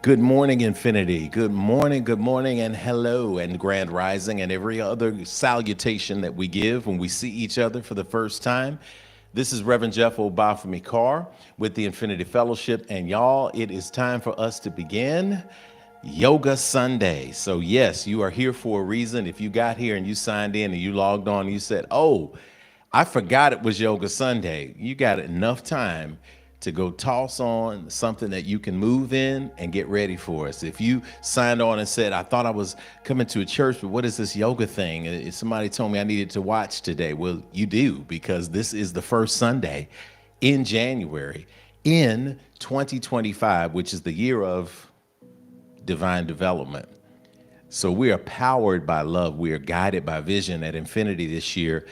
Good morning, Infinity. Good morning, and hello, and grand rising, and every other salutation that we give when we see each other for the first time. This is Reverend Jeff Obafemi Carr with the Infinity Fellowship, and y'all, it is time for us to begin Yoga Sunday. So, yes, you are here for a reason. If you got here and you signed in and you logged on, and you said, "Oh, I forgot it was Yoga Sunday," you got enough time to go toss on something that you can move in and get ready for us. If you signed on and said, "I thought I was coming to a church, but what is this yoga thing? Somebody told me I needed to watch today." Well, you do, because this is the first Sunday in January in 2025, which is the year of divine development. So we are powered by love. We are guided by vision at Infinity this year.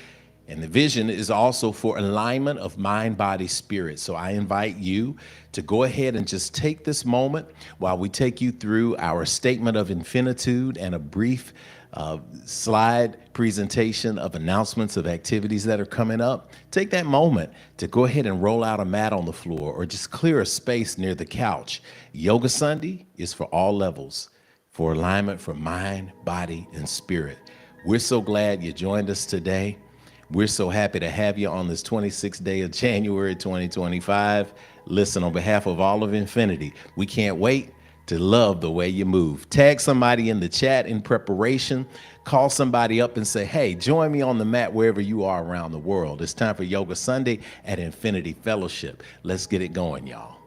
And the vision is also for alignment of mind, body, spirit. So I invite you to go ahead and just take this moment while we take you through our statement of infinitude and a brief slide presentation of announcements of activities that are coming up. Take that moment to go ahead and roll out a mat on the floor or just clear a space near the couch. Yoga Sunday is for all levels, for alignment for mind, body, and spirit. We're so glad you joined us today. We're so happy to have you on this 26th day of January 2025. Listen, on behalf of all of Infinity, we can't wait to love the way you move. Tag somebody in the chat in preparation. Call somebody up and say, "Hey, join me on the mat wherever you are around the world." It's time for Yoga Sunday at Infinity Fellowship. Let's get it going, y'all.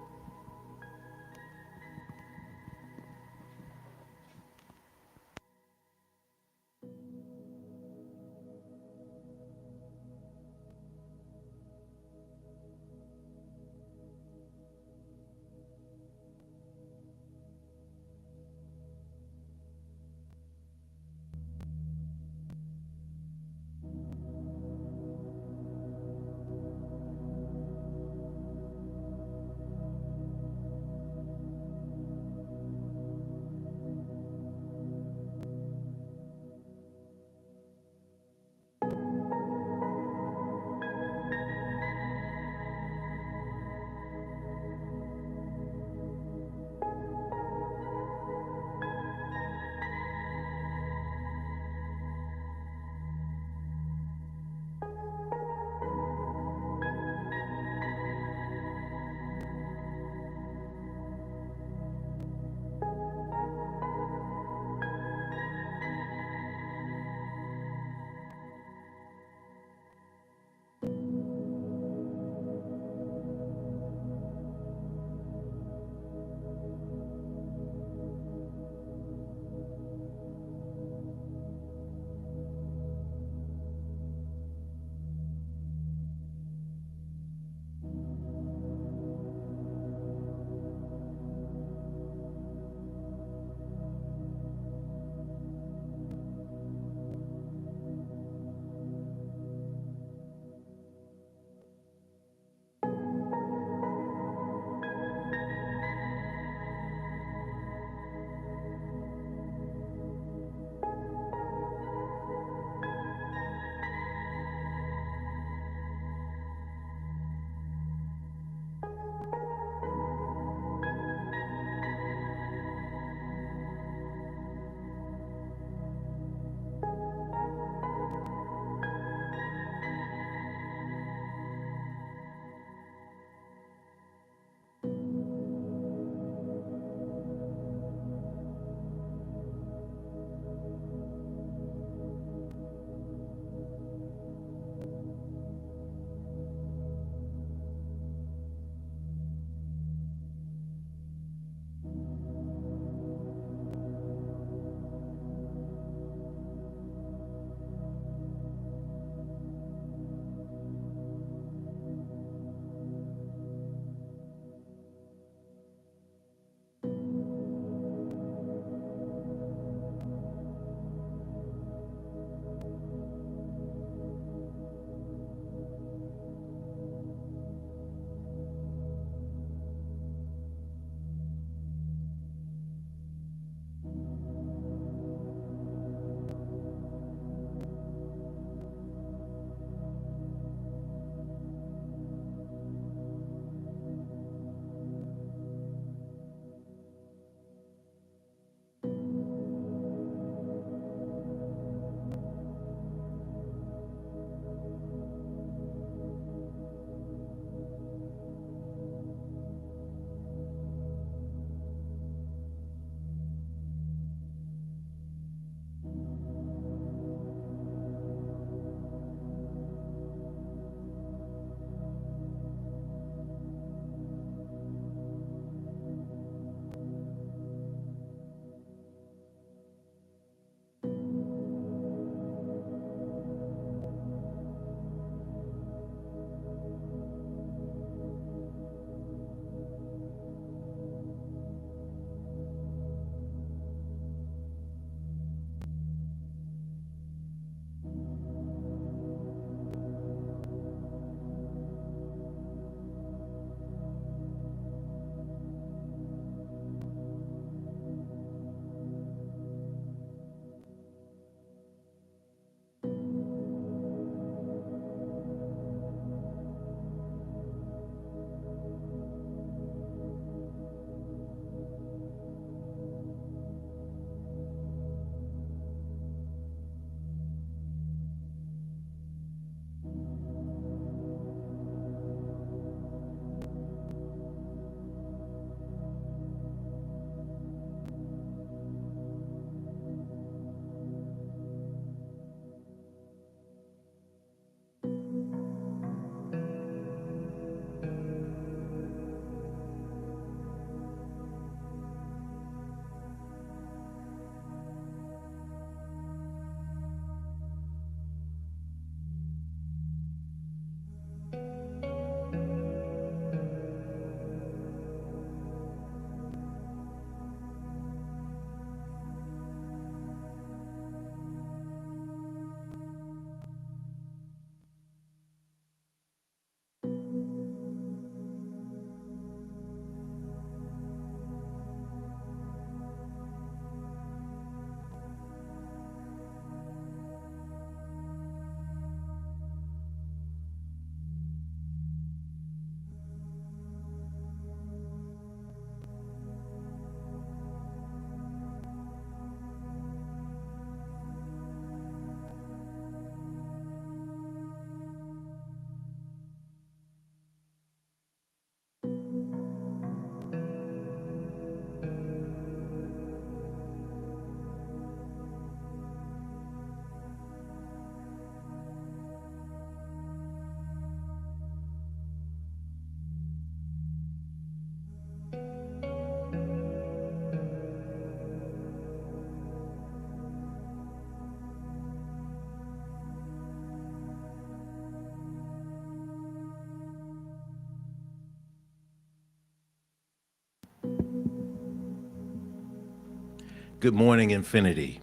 Good morning, Infinity.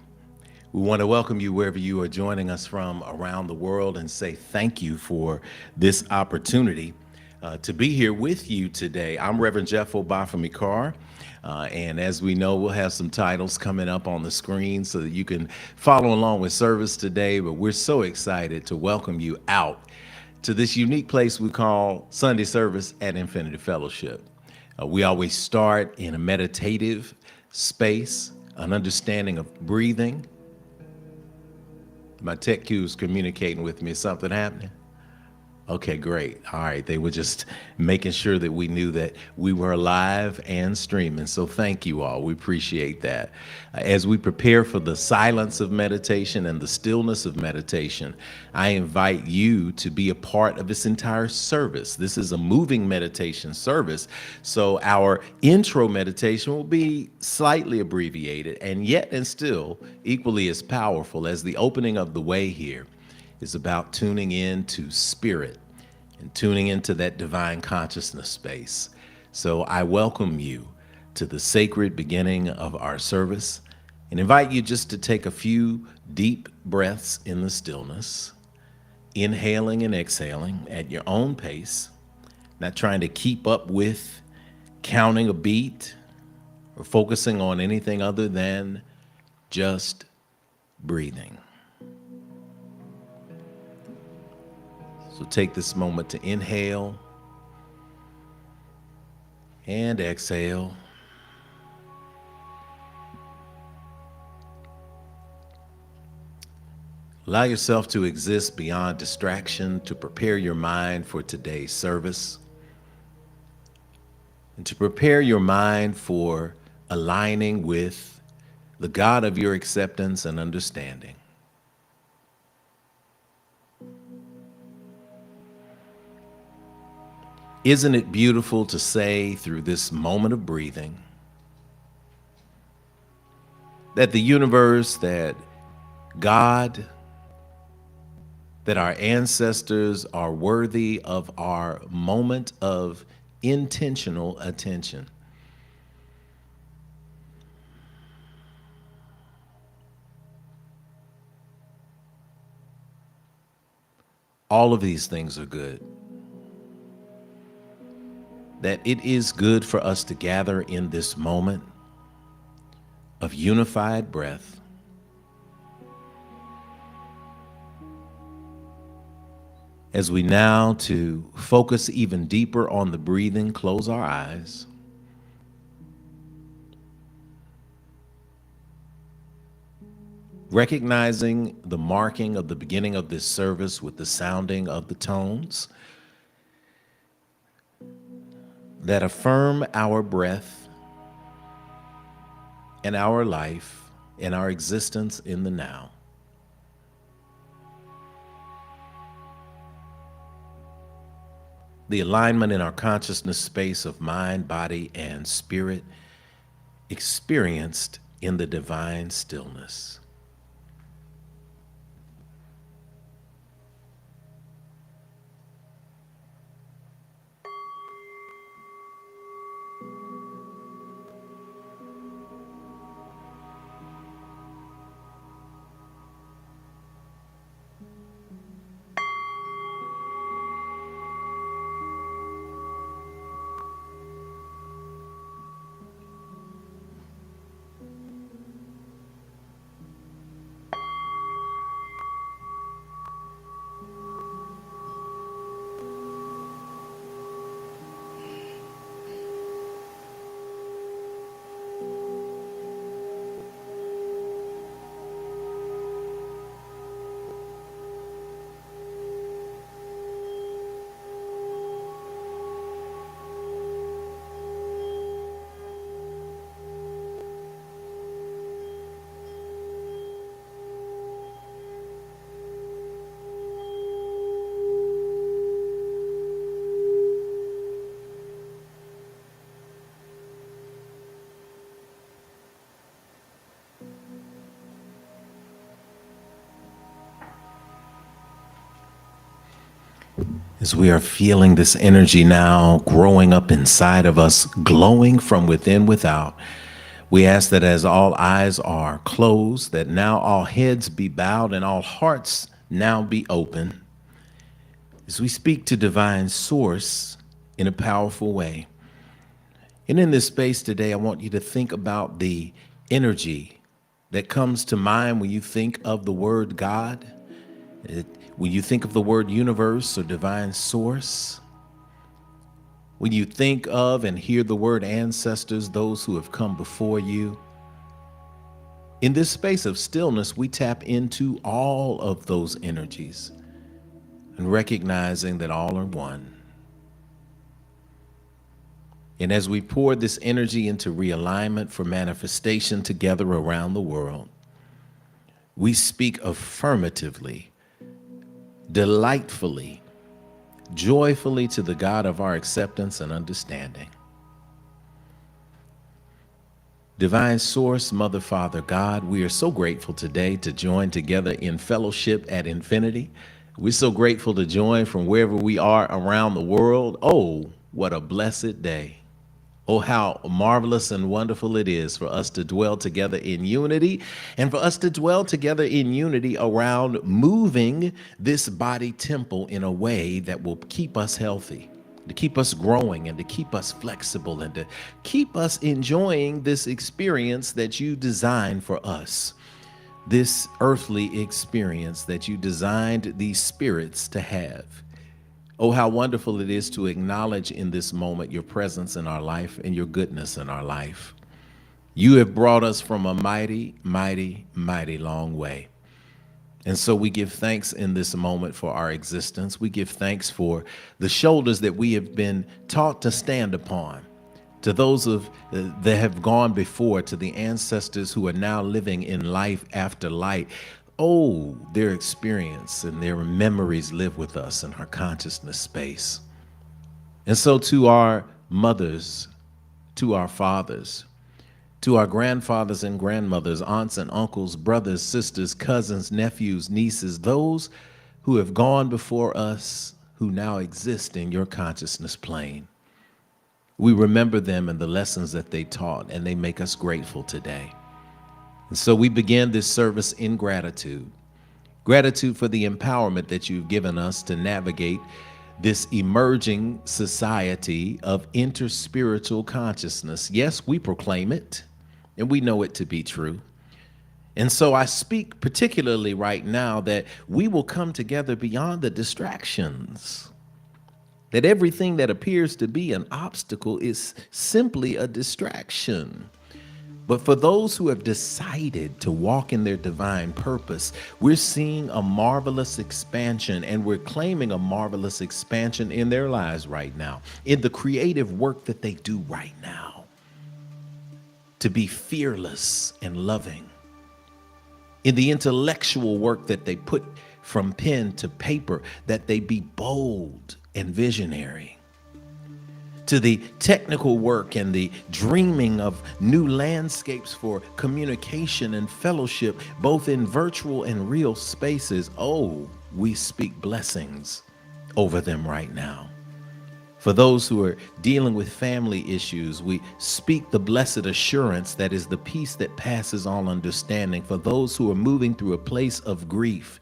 We want to welcome you wherever you are joining us from around the world and say thank you for this opportunity to be here with you today. I'm Reverend Jeff Obafemi Carr. And as we know, we'll have some titles coming up on the screen so that you can follow along with service today. But we're so excited to welcome you out to this unique place we call Sunday service at Infinity Fellowship. We always start in a meditative space, an understanding of breathing. My tech cue is communicating with me. Is something happening? Okay, great. All right. They were just making sure that we knew that we were alive and streaming. So thank you all. We appreciate that. As we prepare for the silence of meditation and the stillness of meditation, I invite you to be a part of this entire service. This is a moving meditation service. So our intro meditation will be slightly abbreviated and yet and still equally as powerful as the opening of the way here is about tuning in to spirit and tuning into that divine consciousness space. So I welcome you to the sacred beginning of our service and invite you just to take a few deep breaths in the stillness, inhaling and exhaling at your own pace, not trying to keep up with counting a beat or focusing on anything other than just breathing. So take this moment to inhale and exhale. Allow yourself to exist beyond distraction, to prepare your mind for today's service, and to prepare your mind for aligning with the God of your acceptance and understanding. Isn't it beautiful to say through this moment of breathing that the universe, that God, that our ancestors are worthy of our moment of intentional attention? All of these things are good. That it is good for us to gather in this moment of unified breath, as we now to focus even deeper on the breathing, close our eyes. Recognizing the marking of the beginning of this service with the sounding of the tones that affirm our breath and our life and our existence in the now. The alignment in our consciousness space of mind, body, and spirit experienced in the divine stillness. As we are feeling this energy now growing up inside of us, glowing from within without, We ask that as all eyes are closed, that now all heads be bowed and all hearts now be open as we speak to divine source in a powerful way. And in this space today, I want you to think about the energy that comes to mind when you think of the word God, when you think of the word universe or divine source, when you think of and hear the word ancestors, those who have come before you. In this space of stillness, we tap into all of those energies and recognizing that all are one. And as we pour this energy into realignment for manifestation together around the world, we speak affirmatively, delightfully, joyfully to the God of our acceptance and understanding. Divine Source, Mother, Father, God, we are so grateful today to join together in fellowship at infinity. We're so grateful to join from wherever we are around the world. Oh, what a blessed day. Oh, how marvelous and wonderful it is for us to dwell together in unity and for us to dwell together in unity around moving this body temple in a way that will keep us healthy, to keep us growing and to keep us flexible and to keep us enjoying this experience that you designed for us, this earthly experience that you designed these spirits to have. Oh, how wonderful it is to acknowledge in this moment your presence in our life and your goodness in our life. You have brought us from a mighty, mighty, mighty long way. And so we give thanks in this moment for our existence. We give thanks for the shoulders that we have been taught to stand upon, to those that have gone before, to the ancestors who are now living in life after life. Oh, their experience and their memories live with us in our consciousness space. And so to our mothers, to our fathers, to our grandfathers and grandmothers, aunts and uncles, brothers, sisters, cousins, nephews, nieces, those who have gone before us, who now exist in your consciousness plane. We remember them and the lessons that they taught, and they make us grateful today. And so we begin this service in gratitude. Gratitude for the empowerment that you've given us to navigate this emerging society of interspiritual consciousness. Yes, we proclaim it, and we know it to be true. And so I speak particularly right now that we will come together beyond the distractions, that everything that appears to be an obstacle is simply a distraction. But for those who have decided to walk in their divine purpose, we're seeing a marvelous expansion, and we're claiming a marvelous expansion in their lives right now, in the creative work that they do right now, to be fearless and loving, in the intellectual work that they put from pen to paper, that they be bold and visionary, to the technical work and the dreaming of new landscapes for communication and fellowship, both in virtual and real spaces. Oh, we speak blessings over them right now. For those who are dealing with family issues, we speak the blessed assurance that is the peace that passes all understanding. For those who are moving through a place of grief,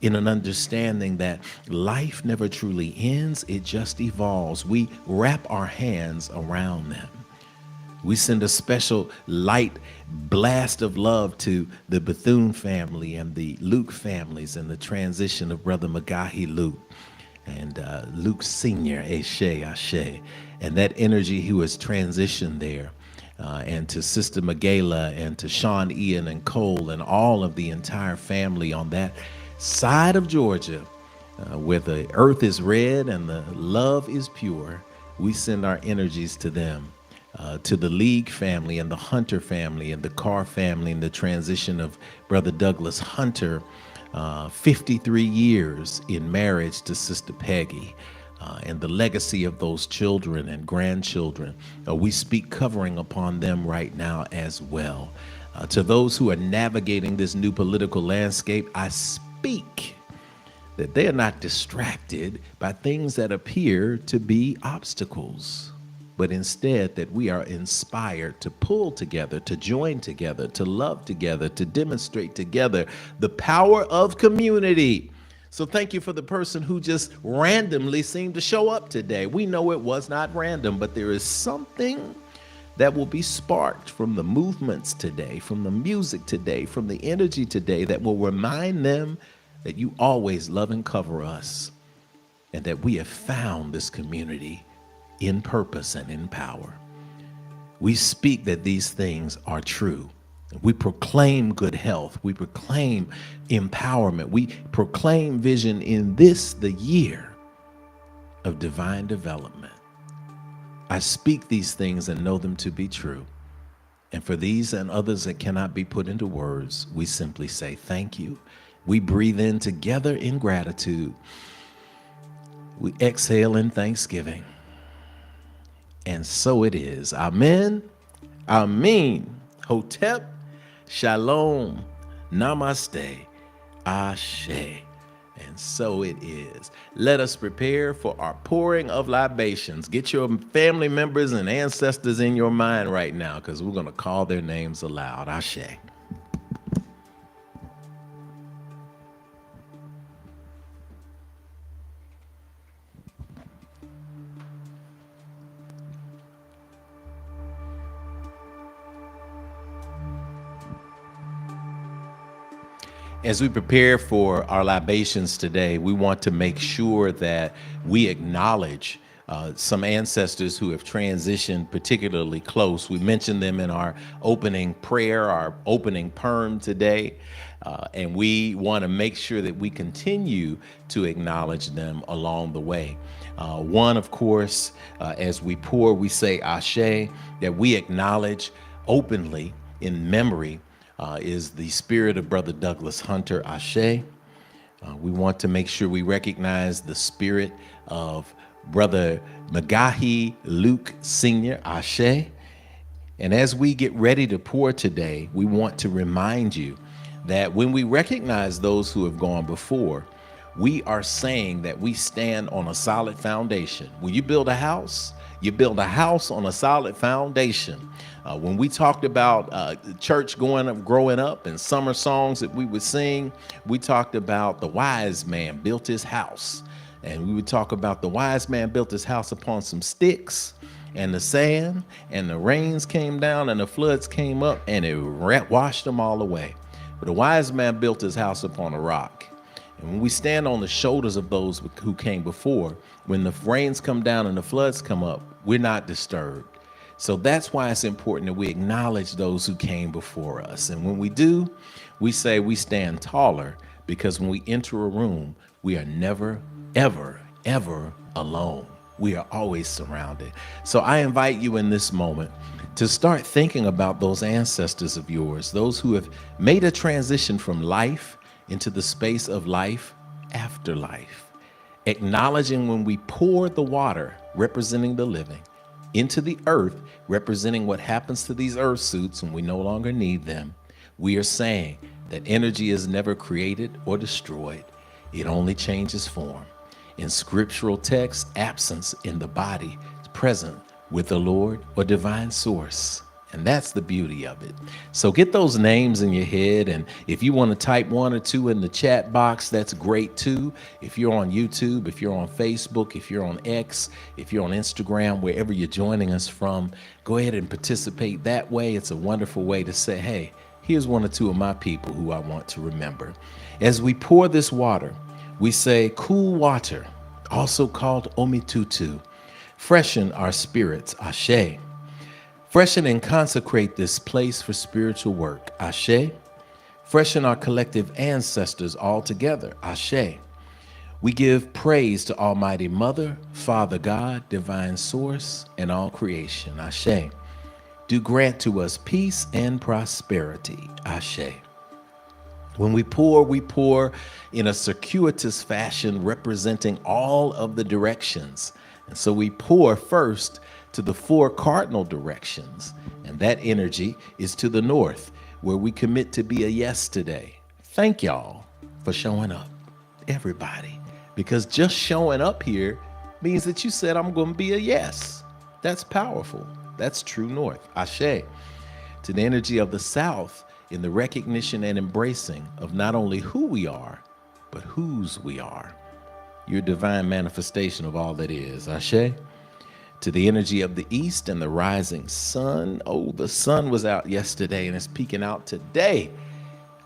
in an understanding that life never truly ends, it just evolves. We wrap our hands around them. We send a special light blast of love to the Bethune family and the Luke families and the transition of Brother Magahi Luke and Luke Sr., Ashe, and that energy who has transitioned there. And to Sister Magala and to Sean, Ian, and Cole and all of the entire family on that side of Georgia, where the earth is red and the love is pure, we send our energies to them. To the League family and the Hunter family and the Carr family and the transition of Brother Douglas Hunter, 53 years in marriage to Sister Peggy, and the legacy of those children and grandchildren. We speak covering upon them right now as well. To those who are navigating this new political landscape, I speak that they are not distracted by things that appear to be obstacles. but instead that we are inspired to pull together, to join together, to love together, to demonstrate together the power of community. So thank you for the person who just randomly seemed to show up today. We know it was not random, but there is something that will be sparked from the movements today, from the music today, from the energy today that will remind them that you always love and cover us, and that we have found this community in purpose and in power. We speak that these things are true. We proclaim good health. We proclaim empowerment. We proclaim vision in this, the year of divine development. I speak these things and know them to be true. And for these and others that cannot be put into words, we simply say thank you. We breathe in together in gratitude. We exhale in thanksgiving. And so it is. Amen. Amen. Hotep. Shalom. Namaste. Ashe. And so it is. Let us prepare for our pouring of libations. Get your family members and ancestors in your mind right now, because we're going to call their names aloud. Ashe. As we prepare for our libations today, we want to make sure that we acknowledge some ancestors who have transitioned particularly close. We mentioned them in our opening prayer, our opening perm today, and we want to make sure that we continue to acknowledge them along the way. One, of course, as we pour, we say Ashe, that we acknowledge openly in memory is the spirit of Brother Douglas Hunter, Ashe. We want to make sure we recognize the spirit of Brother Magahi Luke Sr., Ashe. And as we get ready to pour today, we want to remind you that when we recognize those who have gone before, we are saying that we stand on a solid foundation. When you build a house on a solid foundation. When we talked about church growing up and summer songs that we would sing, we talked about the wise man built his house. And we would talk about the wise man built his house upon some sticks and the sand, and the rains came down and the floods came up and it washed them all away. But the wise man built his house upon a rock. And when we stand on the shoulders of those who came before, when the rains come down and the floods come up, we're not disturbed. So that's why it's important that we acknowledge those who came before us. And when we do, we say we stand taller, because when we enter a room, we are never, ever, ever alone. We are always surrounded. So I invite you in this moment to start thinking about those ancestors of yours, those who have made a transition from life into the space of life after life. Acknowledging when we pour the water, representing the living, into the earth, representing what happens to these earth suits when we no longer need them, we are saying that energy is never created or destroyed. It only changes form. In scriptural text, absence in the body is present with the Lord or divine source. And that's the beauty of it. So get those names in your head. And if you want to type one or two in the chat box, that's great too. If you're on YouTube, if you're on Facebook, if you're on X, if you're on Instagram, wherever you're joining us from, go ahead and participate that way. It's a wonderful way to say, hey, here's one or two of my people who I want to remember. As we pour this water, we say cool water, also called Omitutu. Freshen our spirits, Ashe. Freshen and consecrate this place for spiritual work, Ashe. Freshen our collective ancestors all together, Ashe. We give praise to Almighty Mother, Father God, Divine Source, and all creation, Ashe. Do grant to us peace and prosperity, Ashe. When we pour in a circuitous fashion representing all of the directions. And so we pour first to the 4 cardinal directions, and that energy is to the north, where we commit to be a yes today. Thank y'all for showing up, everybody, because just showing up here means that you said I'm going to be a yes. That's powerful. That's true north. Ashe. To the energy of the south in the recognition and embracing of not only who we are, but whose we are. Your divine manifestation of all that is. Ashe. To the energy of the east and the rising sun. Oh, the sun was out yesterday and it's peeking out today.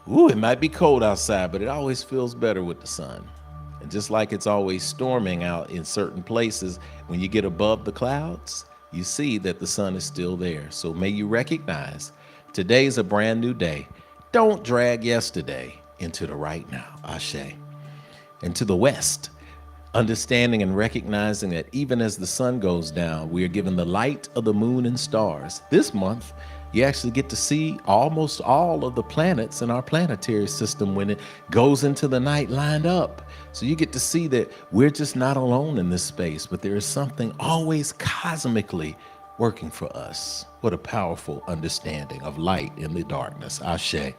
Ooh, it might be cold outside, but it always feels better with the sun. And just like it's always storming out in certain places, when you get above the clouds, you see that the sun is still there. So may you recognize today's a brand new day. Don't drag yesterday into the right now. Ashe. And to the west, understanding and recognizing that even as the sun goes down, we are given the light of the moon and stars. This month, you actually get to see almost all of the planets in our planetary system when it goes into the night lined up. So you get to see that we're just not alone in this space, but there is something always cosmically working for us. What a powerful understanding of light in the darkness. Ashe.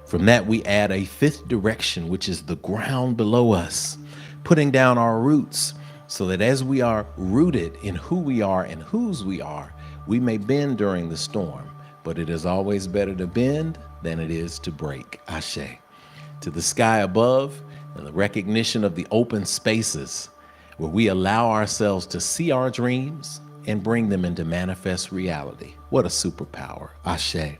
From that, we add a fifth direction, which is the ground below us, putting down our roots so that as we are rooted in who we are and whose we are, we may bend during the storm, but it is always better to bend than it is to break. Ashe. To the sky above and the recognition of the open spaces where we allow ourselves to see our dreams and bring them into manifest reality. What a superpower. Ashe.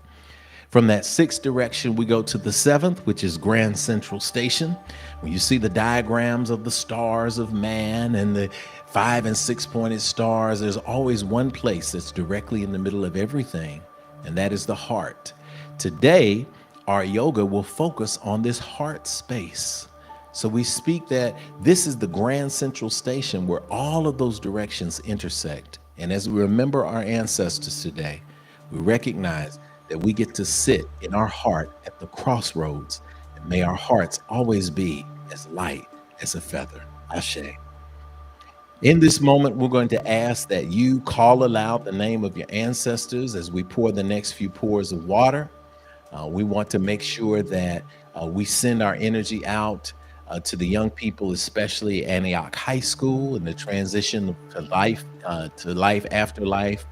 From that sixth direction, we go to the seventh, which is Grand Central Station. When you see the diagrams of the stars of man and the 5 and 6 pointed stars, there's always one place that's directly in the middle of everything, and that is the heart. Today, our yoga will focus on this heart space. So we speak that this is the Grand Central Station where all of those directions intersect. And as we remember our ancestors today, we recognize that we get to sit in our heart at the crossroads, and may our hearts always be as light as a feather. Ashe. In this moment, we're going to ask that you call aloud the name of your ancestors as we pour the next few pours of water. We want to make sure that we send our energy out to the young people, especially Antioch High School, and the transition to life after life.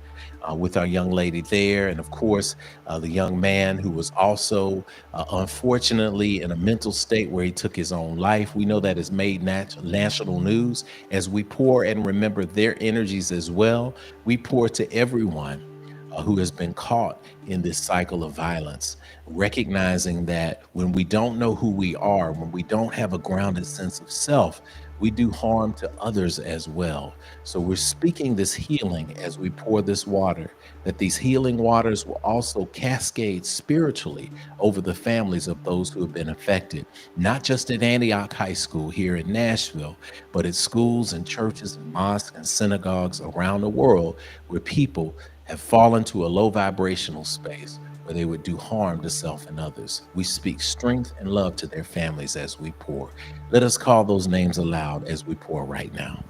With our young lady there, and of course, the young man who was also unfortunately in a mental state where he took his own life. We know that has made national news. As we pour and remember their energies as well, we pour to everyone who has been caught in this cycle of violence, recognizing that when we don't know who we are, when we don't have a grounded sense of self, we do harm to others as well. So we're speaking this healing as we pour this water, that these healing waters will also cascade spiritually over the families of those who have been affected, not just at Antioch High School here in Nashville, but at schools and churches and mosques and synagogues around the world where people have fallen to a low vibrational space where they would do harm to self and others. We speak strength and love to their families as we pour. Let us call those names aloud as we pour right now.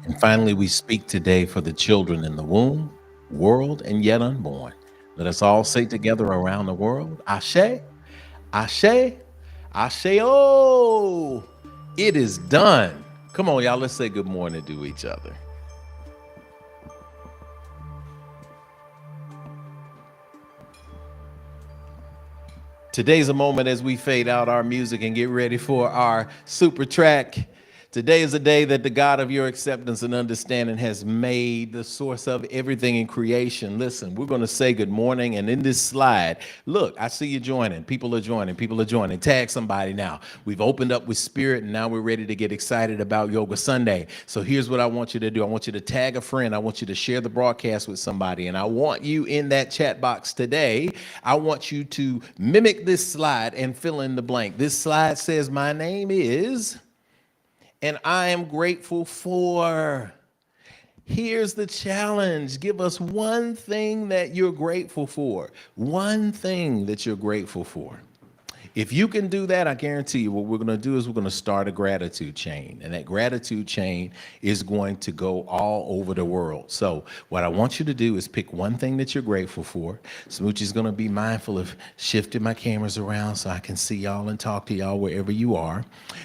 And finally, we speak today for the children in the womb, world, and yet unborn. Let us all say together around the world, Ashe, Ashe, Ashe. Oh, it is done. Come on, y'all. Let's say good morning to each other. Today's a moment as we fade out our music and get ready for our super track. Today is a day that the God of your acceptance and understanding has made the source of everything in creation. Listen, we're going to say good morning. And in this slide, look, I see you joining. People are joining. People are joining. Tag somebody now. We've opened up with spirit, and now we're ready to get excited about Yoga Sunday. So here's what I want you to do. I want you to tag a friend. I want you to share the broadcast with somebody. And I want you in that chat box today. I want you to mimic this slide and fill in the blank. This slide says, my name is... and I am grateful for. Here's the challenge. Give us one thing that you're grateful for. One thing that you're grateful for. If you can do that, I guarantee you what we're going to do is we're going to start a gratitude chain. And that gratitude chain is going to go all over the world. So what I want you to do is pick one thing that you're grateful for. Smooch is going to be mindful of shifting my cameras around so I can see y'all and talk to y'all wherever you are.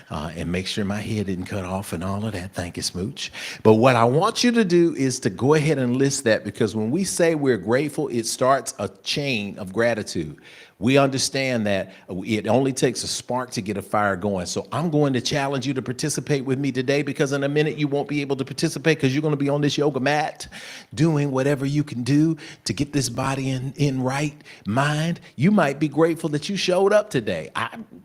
And make sure my head didn't cut off and all of that. Thank you, Smooch. But what I want you to do is to go ahead and list that, because when we say we're grateful, it starts a chain of gratitude. We understand that it only takes a spark to get a fire going. So I'm going to challenge you to participate with me today, because in a minute you won't be able to participate because you're going to be on this yoga mat doing whatever you can do to get this body in right mind. You might be grateful that you showed up today.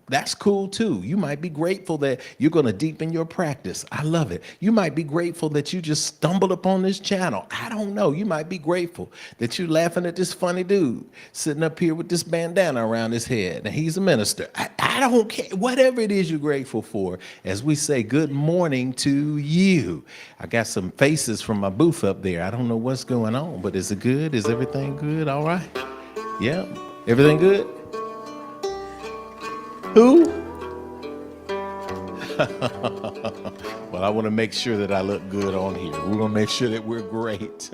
That's cool too. You might be grateful that you're going to deepen your practice. I love it. You might be grateful that you just stumbled upon this channel. I don't know. You might be grateful that you're laughing at this funny dude sitting up here with this bandana around his head, and he's a minister. I don't care. Whatever it is you're grateful for, as we say good morning to you. I got some faces from my booth up there. I don't know what's going on, but is it good? Is everything good? All right. Yeah. Everything good? Who? Well, I want to make sure that I look good on here. We're going to make sure that we're great.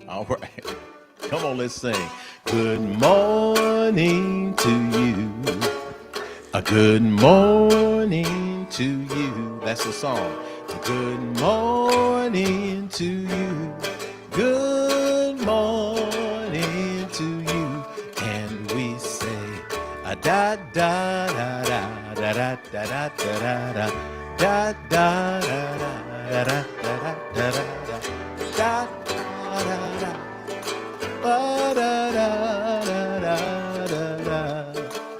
All right. Come on, let's sing. Good morning to you. A good morning to you. That's the song. A good morning to you. Good morning to you. And we say, a da da da da da da da da da da da da da da da da da da da.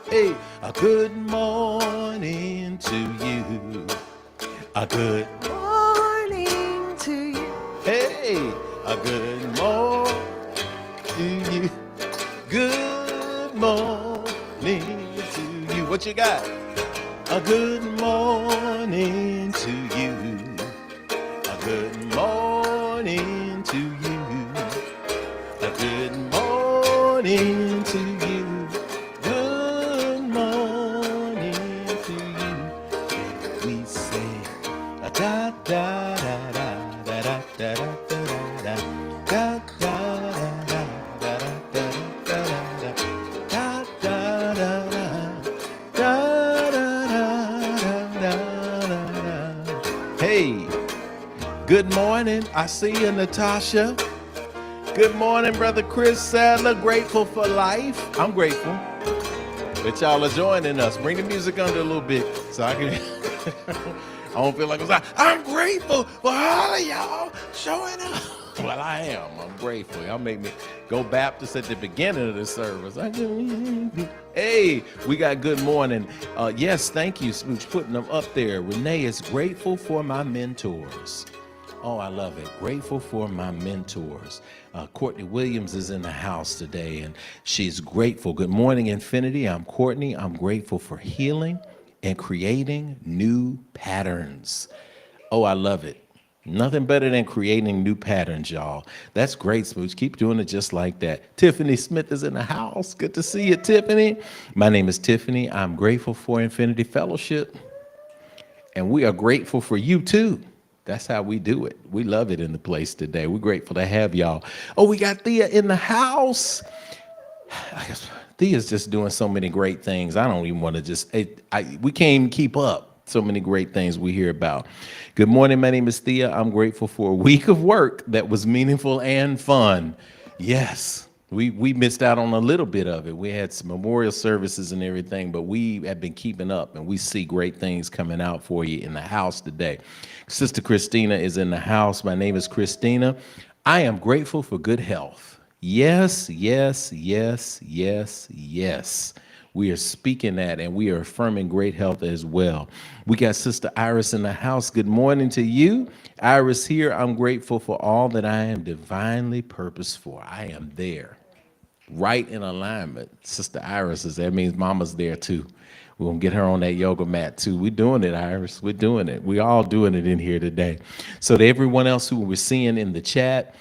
Hey, a good morning to you. A good morning to you. Hey, a good morning to you. Good morning to you. What you got? A good morning to you. A good morning to you. A good morning to you. Good morning to you. We say da da da da da da da da da da da da. Hey, good morning. I see you, Natasha. Good morning, Brother Chris Sadler. Grateful for life. I'm grateful that y'all are joining us. Bring the music under a little bit so I can... I don't feel like I'm grateful for all of y'all showing up. Well, I am. I'm grateful. Y'all make me go Baptist at the beginning of the service. Hey, we got good morning. Yes, thank you, Smooch, putting them up there. Renee is grateful for my mentors. Oh, I love it. Grateful for my mentors. Courtney Williams is in the house today, and she's grateful. Good morning, Infinity. I'm Courtney. I'm grateful for healing and creating new patterns. Oh, I love it. Nothing better than creating new patterns, y'all. That's great, Smooch. Keep doing it just like that. Tiffany Smith is in the house. Good to see you, Tiffany. My name is Tiffany. I'm grateful for Infinity Fellowship, and we are grateful for you, too. That's how we do it. We love it in the place today. We're grateful to have y'all. Oh, we got Thea in the house. I guess Thea's just doing so many great things. I don't even want to just, we can't even keep up. So many great things we hear about. Good morning, my name is Thea. I'm grateful for a week of work that was meaningful and fun. Yes, We missed out on a little bit of it. We had some memorial services and everything, but we have been keeping up, and we see great things coming out for you in the house today. Sister Christina is in the house. My name is Christina. I am grateful for good health. Yes, yes, yes, yes, yes. We are speaking that, and we are affirming great health as well. We got Sister Iris in the house. Good morning to you. Iris here. I'm grateful for all that I am divinely purposed for. I am there, right in alignment. Sister Iris is, that means Mama's there too. We're going to get her on that yoga mat too. We're doing it, Iris. We're doing it. We all doing it in here today. So to everyone else who we're seeing in the chat,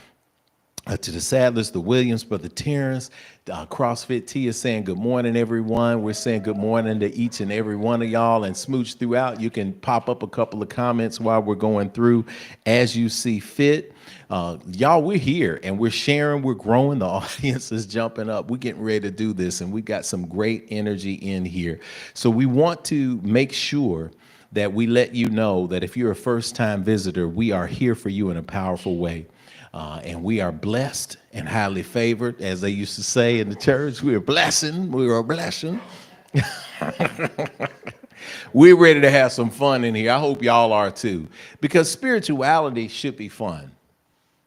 to the Sadlers, the Williams, Brother Terrence, CrossFit T is saying good morning, everyone. We're saying good morning to each and every one of y'all, and smooch throughout. You can pop up a couple of comments while we're going through as you see fit. Y'all, we're here and we're sharing, we're growing. The audience is jumping up. We're getting ready to do this, and we got some great energy in here. So we want to make sure that we let you know that if you're a first-time visitor, we are here for you in a powerful way. And we are blessed and highly favored, as they used to say in the church. We are blessing. We are a blessing. We're ready to have some fun in here. I hope y'all are too, because spirituality should be fun.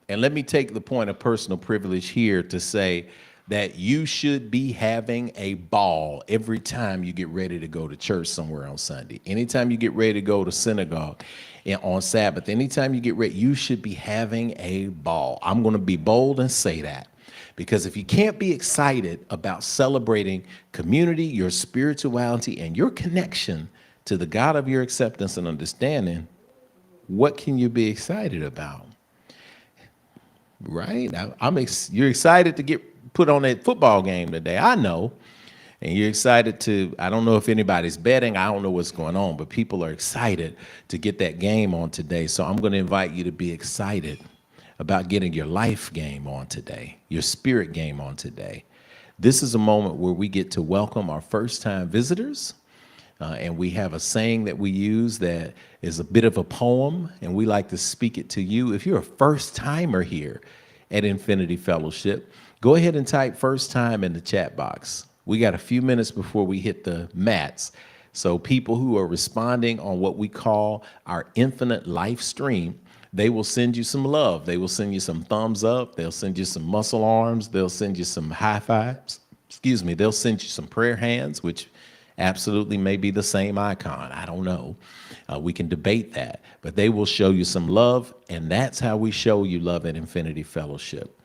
And let me take the point of personal privilege here to say that you should be having a ball every time you get ready to go to church somewhere on Sunday. Anytime you get ready to go to synagogue on Sabbath, anytime you get ready, you should be having a ball. I'm going to be bold and say that, because if you can't be excited about celebrating community, your spirituality, and your connection to the God of your acceptance and understanding, what can you be excited about? Right? You're excited to get put on that football game today. I know. And you're excited to, I don't know if anybody's betting. I don't know what's going on, but people are excited to get that game on today. So I'm going to invite you to be excited about getting your life game on today, your spirit game on today. This is a moment where we get to welcome our first-time visitors. And we have a saying that we use that is a bit of a poem, and we like to speak it to you. If you're a first-timer here at Infinity Fellowship, go ahead and type first time in the chat box. We got a few minutes before we hit the mats. So people who are responding on what we call our infinite life stream, they will send you some love. They will send you some thumbs up. They'll send you some muscle arms. They'll send you some high fives. They'll send you some prayer hands, which absolutely may be the same icon. I don't know. We can debate that. But they will show you some love, and that's how we show you love at Infinity Fellowship.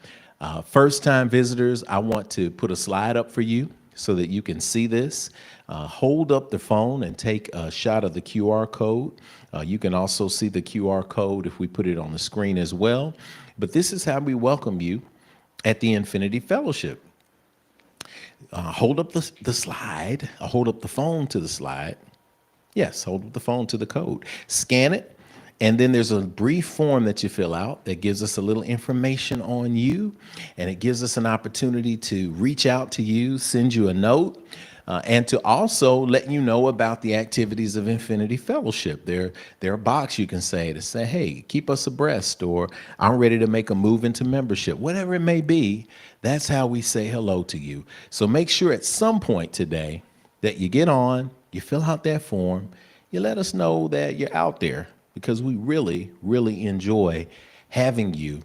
First-time visitors, I want to put a slide up for you so that you can see this. Hold up the phone and take a shot of the QR code. You can also see the QR code if we put it on the screen as well. But this is how we welcome you at the Infinity Fellowship. Hold up the slide. Hold up the phone to the slide. Yes, hold up the phone to the code. Scan it. And then there's a brief form that you fill out that gives us a little information on you, and it gives us an opportunity to reach out to you, send you a note, and to also let you know about the activities of Infinity Fellowship. There a box you can say to say, hey, keep us abreast, or I'm ready to make a move into membership. Whatever it may be, that's how we say hello to you. So make sure at some point today that you get on, you fill out that form, you let us know that you're out there, because we really, really enjoy having you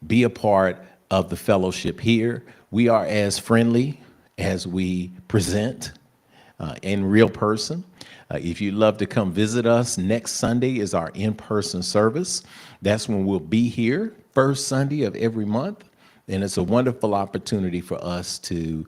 be a part of the fellowship here. We are as friendly as we present in real person. If you'd love to come visit us, next Sunday is our in-person service. That's when we'll be here, first Sunday of every month. And it's a wonderful opportunity for us to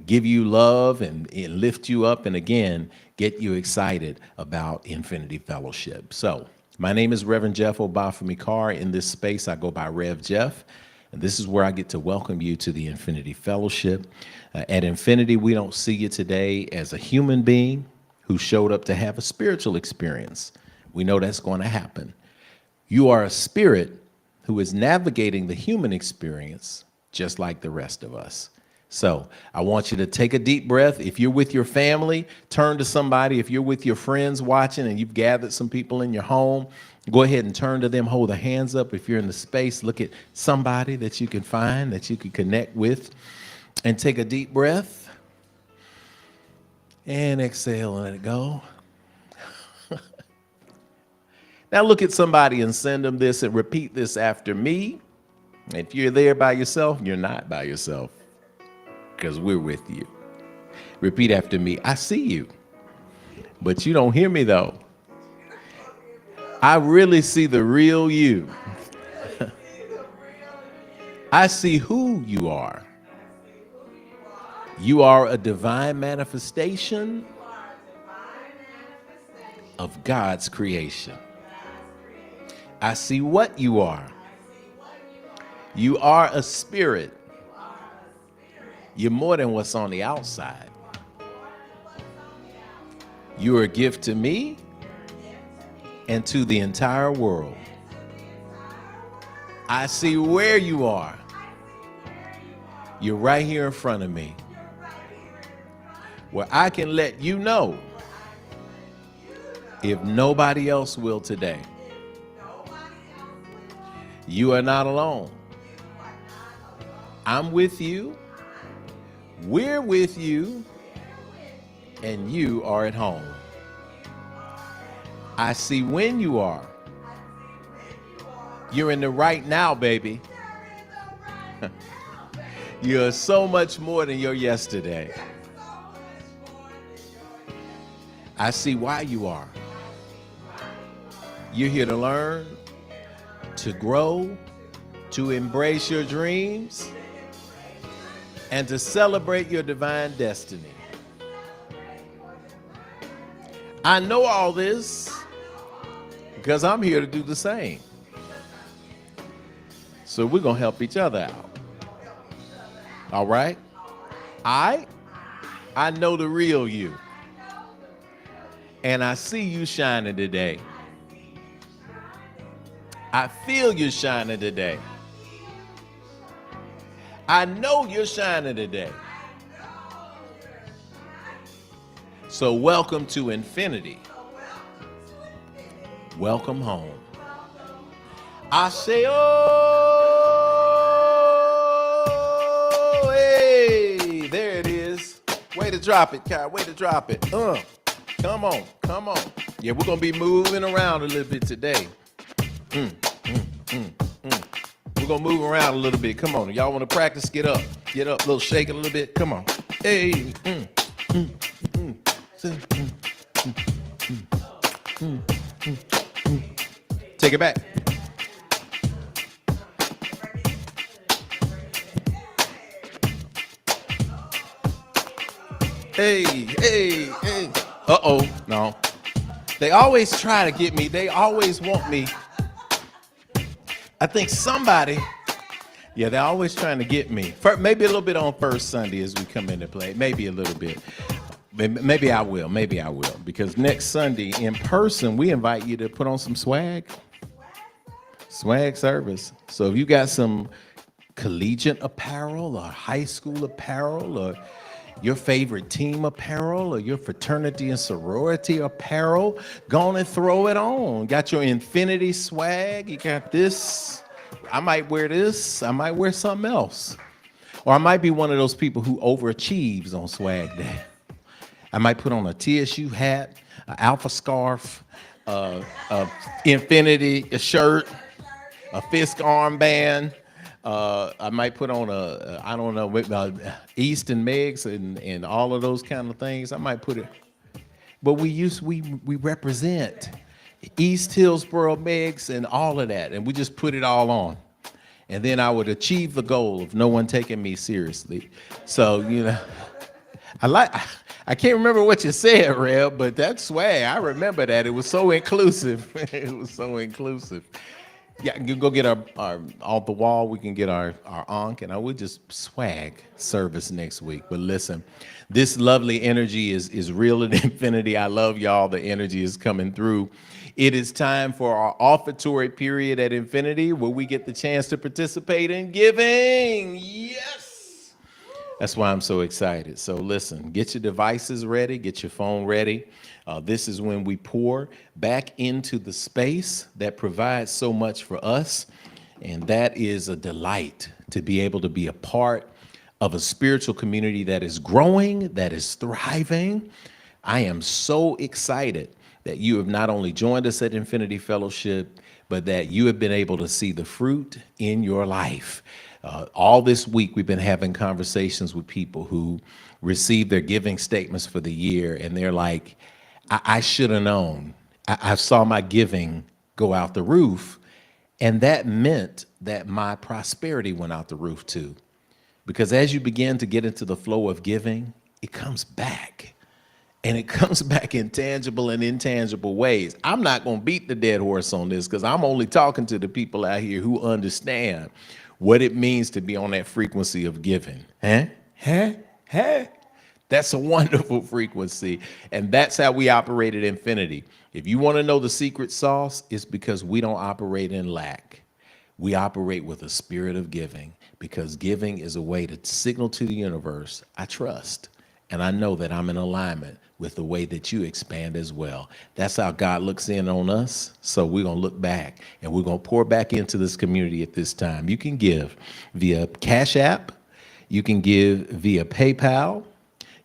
give you love and lift you up, and again, get you excited about Infinity Fellowship. So my name is Reverend Jeff Obafemi Carr. In this space, I go by Rev Jeff, and this is where I get to welcome you to the Infinity Fellowship. At Infinity, we don't see you today as a human being who showed up to have a spiritual experience. We know that's going to happen. You are a spirit who is navigating the human experience just like the rest of us. So I want you to take a deep breath. If you're with your family, turn to somebody. If you're with your friends watching and you've gathered some people in your home, Go ahead and turn to them, hold their hands up. If you're in the space, look at somebody that you can find, that you can connect with, and take a deep breath and exhale and let it go. Now look at somebody and send them this and repeat this after me. If you're there by yourself, you're not by yourself because we're with you. Repeat after me. I see you, but you don't hear me though. I really see the real you. I see who you are. You are a divine manifestation of God's creation. I see what you are. You are a spirit. You're more than what's on the outside. You are a gift to me and to the entire world. I see where you are. You're right here in front of me, where I can let you know, if nobody else will today, you are not alone. I'm with you, we're with you, and you are at home. I see when you are. You're in the right now, baby. You're so much more than your yesterday. I see why you are. You're here to learn, to grow, to embrace your dreams, and to celebrate your divine destiny. I know all this because I'm here to do the same. So we're going to help each other out. All right? I know the real you. And I see you shining today. I feel you shining today. I know you're shining today. So welcome to infinity. Welcome home. I say, oh, hey, there it is. Way to drop it, Kai. Way to drop it. Come on, come on. Yeah, we're going to be moving around a little bit today. We're going to move around a little bit. Come on. Y'all want to practice? Get up. Get up. A little shake it a little bit. Come on. Hey. Take it back. Hey, hey, hey. Uh-oh. No. They always try to get me. They always want me. I think somebody, yeah, they're always trying to get me. Maybe a little bit on first Sunday as we come into play. Maybe a little bit. Maybe I will. Maybe I will. Because next Sunday in person, we invite you to put on some swag. Swag service. So if you got some collegiate apparel or high school apparel or your favorite team apparel or your fraternity and sorority apparel, go on and throw it on. Got your infinity swag. You got this. I might wear this. I might wear something else. Or I might be one of those people who overachieves on swag day. I might put on a TSU hat, an Alpha scarf, a infinity shirt, a Fisk armband. I might put on I don't know, East and Megs and all of those kind of things. I might put it, but we represent East Hillsboro Megs and all of that, and we just put it all on. And then I would achieve the goal of no one taking me seriously. So, you know, I can't remember what you said, Reb, but that swag, I remember that. It was so inclusive. It was so inclusive. Yeah, you go get our off the wall. We can get our Ankh, and I would just swag service next week. But listen, this lovely energy is real at infinity. I love y'all. The energy is coming through. It is time for our offertory period at Infinity, where we get the chance to participate in giving. Yes. That's why I'm so excited. So listen, get your devices ready, get your phone ready. This is when we pour back into the space that provides so much for us. And that is a delight to be able to be a part of a spiritual community that is growing, that is thriving. I am so excited that you have not only joined us at Infinity Fellowship, but that you have been able to see the fruit in your life. All this week, we've been having conversations with people who received their giving statements for the year, and they're like, I should have known. I saw my giving go out the roof, and that meant that my prosperity went out the roof too. Because as you begin to get into the flow of giving, it comes back. And it comes back in tangible and intangible ways. I'm not going to beat the dead horse on this because I'm only talking to the people out here who understand what it means to be on that frequency of giving. Huh? Huh? Huh? That's a wonderful frequency. And that's how we operate at Infinity. If you want to know the secret sauce, it's because we don't operate in lack. We operate with a spirit of giving because giving is a way to signal to the universe, I trust. And I know that I'm in alignment with the way that you expand as well. That's how God looks in on us. So we're going to look back and we're going to pour back into this community at this time. You can give via Cash App. You can give via PayPal.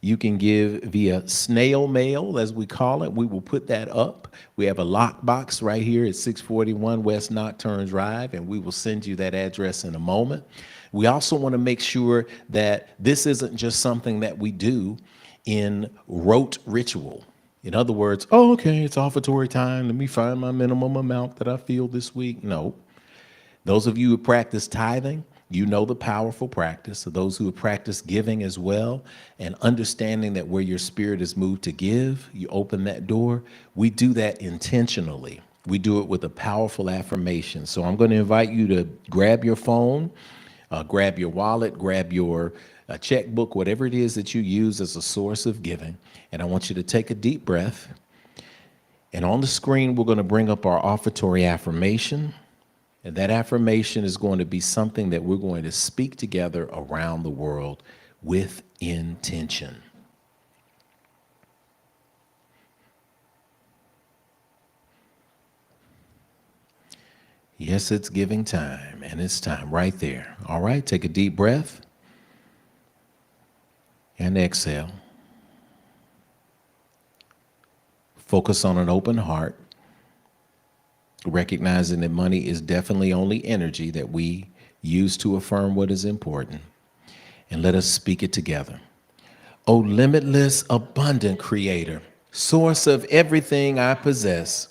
You can give via snail mail, as we call it. We will put that up. We have a lockbox right here at 641 West Nocturne Drive, and we will send you that address in a moment. We also want to make sure that this isn't just something that we do in rote ritual. In other words, oh, okay, it's offertory time. Let me find my minimum amount that I feel this week. No. Those of you who practice tithing, you know the powerful practice. So those who have practiced giving as well and understanding that where your spirit is moved to give, you open that door. We do that intentionally. We do it with a powerful affirmation. So I'm going to invite you to grab your phone, grab your wallet, grab your checkbook, whatever it is that you use as a source of giving. And I want you to take a deep breath. And on the screen, we're going to bring up our offertory affirmation. And that affirmation is going to be something that we're going to speak together around the world with intention. Yes, it's giving time, and it's time right there. All right, take a deep breath and exhale. Focus on an open heart. Recognizing that money is definitely only energy that we use to affirm what is important. And let us speak it together. O limitless, abundant creator, source of everything I possess,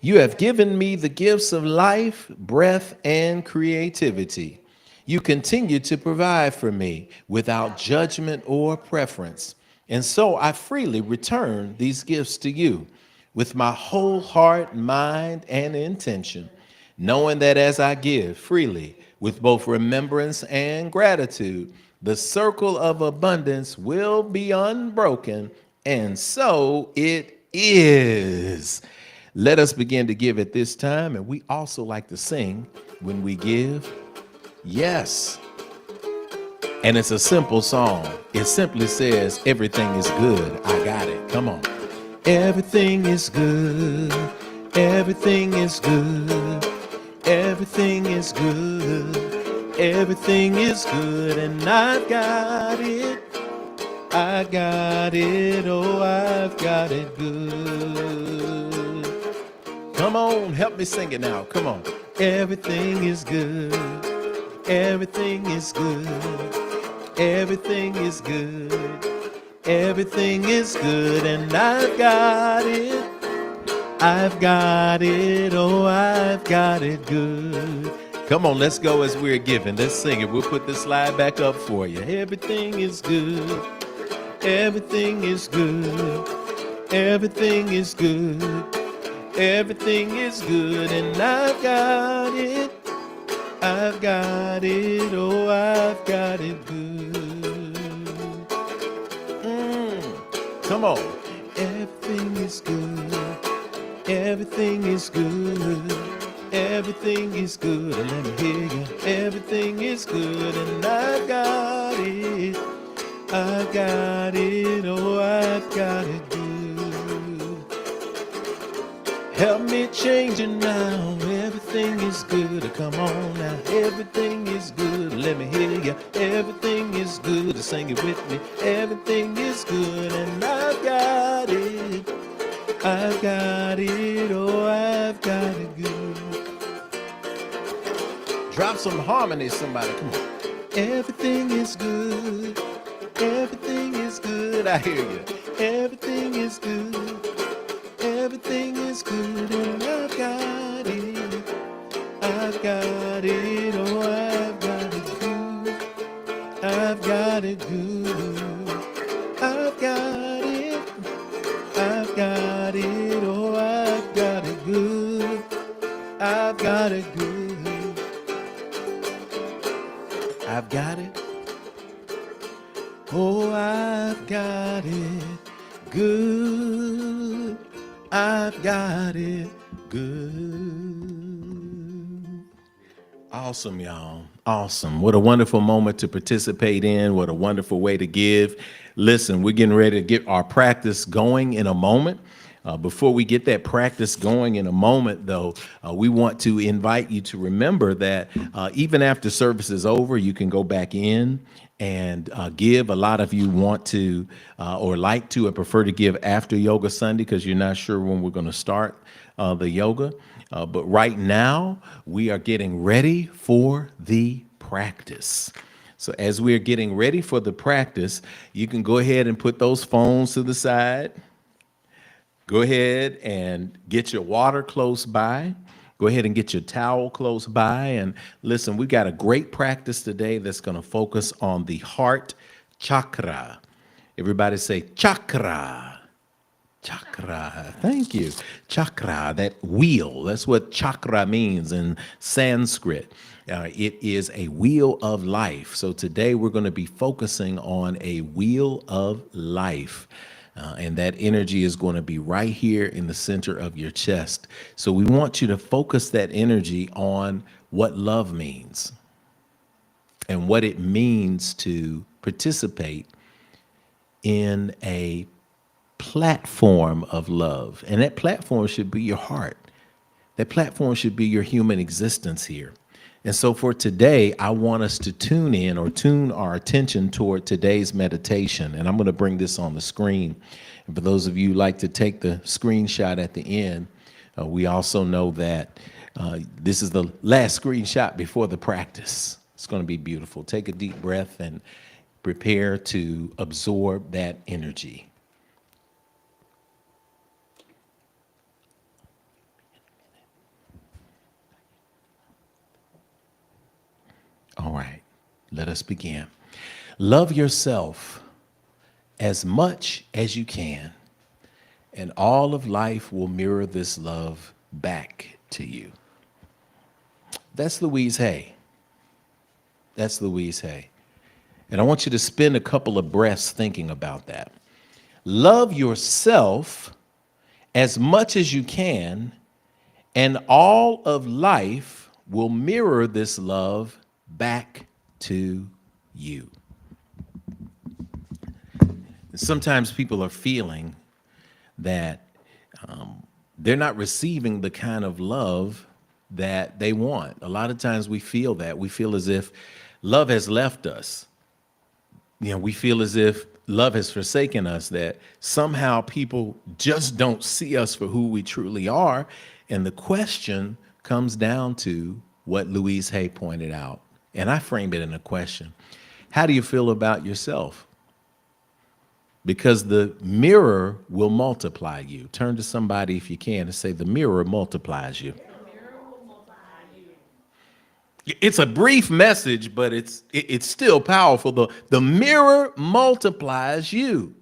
you have given me the gifts of life, breath, and creativity. You continue to provide for me without judgment or preference. And so I freely return these gifts to you with my whole heart, mind, and intention, knowing that as I give freely with both remembrance and gratitude, the circle of abundance will be unbroken, and so it is. Let us begin to give at this time, and we also like to sing when we give. Yes. And it's a simple song. It simply says, everything is good. I got it. Come on. Everything is good. Everything is good. Everything is good. Everything is good. And I've got it. I got it. Oh, I've got it good. Come on, help me sing it now. Come on. Everything is good. Everything is good. Everything is good. Everything is good, and I've got it. I've got it. Oh, I've got it good. Come on, let's go as we're giving. Let's sing it. We'll put the slide back up for you. Everything is good. Everything is good. Everything is good. Everything is good, and I've got it. I've got it. Oh, I've got it good. Come on. Everything is good. Everything is good. Everything is good. Let me hear you. Everything is good, and I've got it. I've got it, oh, I've got it good. Help me change it now, everything is good. Come on now, everything is good. Let me hear you, everything is good. Sing it with me, everything is good. And I've got it, oh, I've got it good. Drop some harmony, somebody, come on. Everything is good, everything is good. I hear you, everything is good. Everything is good and I've got it. I've got it, oh, I've got it good. I've got it good. I've got it. I've got it, oh, I've got it good. I've got it good. I've got it. Oh, I've got it good. I've got it good. Awesome, y'all. Awesome. What a wonderful moment to participate in. What a wonderful way to give. Listen, we're getting ready to get our practice going in a moment. Before we get that practice going in a moment, though, we want to invite you to remember that even after service is over, you can go back in and give. A lot of you want to or like to or prefer to give after Yoga Sunday because you're not sure when we're going to start the yoga. But right now, we are getting ready for the practice. So as we are getting ready for the practice, you can go ahead and put those phones to the side. Go ahead and get your water close by. Go ahead and get your towel close by. And listen, we got a great practice today that's going to focus on the heart chakra. Everybody say chakra. Chakra. Thank you. Chakra, that wheel. That's what chakra means in Sanskrit. It is a wheel of life. So today we're going to be focusing on a wheel of life. And that energy is going to be right here in the center of your chest. So we want you to focus that energy on what love means and what it means to participate in a platform of love. And that platform should be your heart. That platform should be your human existence here. And so for today, I want us to tune in or tune our attention toward today's meditation. And I'm going to bring this on the screen. And for those of you who like to take the screenshot at the end, we also know that this is the last screenshot before the practice. It's going to be beautiful. Take a deep breath and prepare to absorb that energy. All right, let us begin. Love yourself as much as you can, and all of life will mirror this love back to you. That's Louise Hay. That's Louise Hay. And I want you to spend a couple of breaths thinking about that. Love yourself as much as you can, and all of life will mirror this love back to you. Sometimes people are feeling that they're not receiving the kind of love that they want. A lot of times we feel that. We feel as if love has left us. You know, we feel as if love has forsaken us, that somehow people just don't see us for who we truly are. And the question comes down to what Louise Hay pointed out. And I framed it in a question. How do you feel about yourself? Because the mirror will multiply you. Turn to somebody if you can and say, the mirror multiplies you. It's a brief message, but it's still powerful. The mirror multiplies you.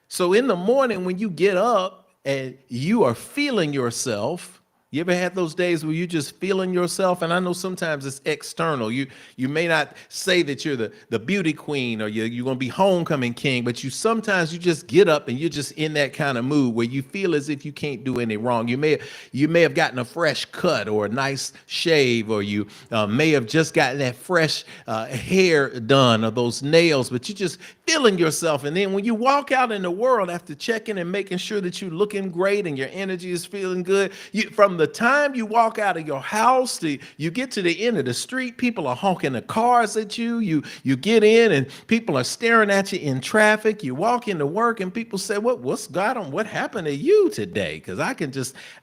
So in the morning when you get up and you are feeling yourself, You ever had those days where you just feeling yourself? And I know sometimes it's external. You may not say that you're the beauty queen or you're gonna be homecoming king, but sometimes you just get up and you're just in that kind of mood where you feel as if you can't do any wrong. You may have gotten a fresh cut or a nice shave, or you may have just gotten that fresh hair done or those nails, but you just feeling yourself. And then when you walk out in the world after checking and making sure that you're looking great and your energy is feeling good, from the time you walk out of your house to you get to the end of the street, people are honking the cars at you. You get in and people are staring at you in traffic. You walk into work and people say, what's God on? What happened to you today? Because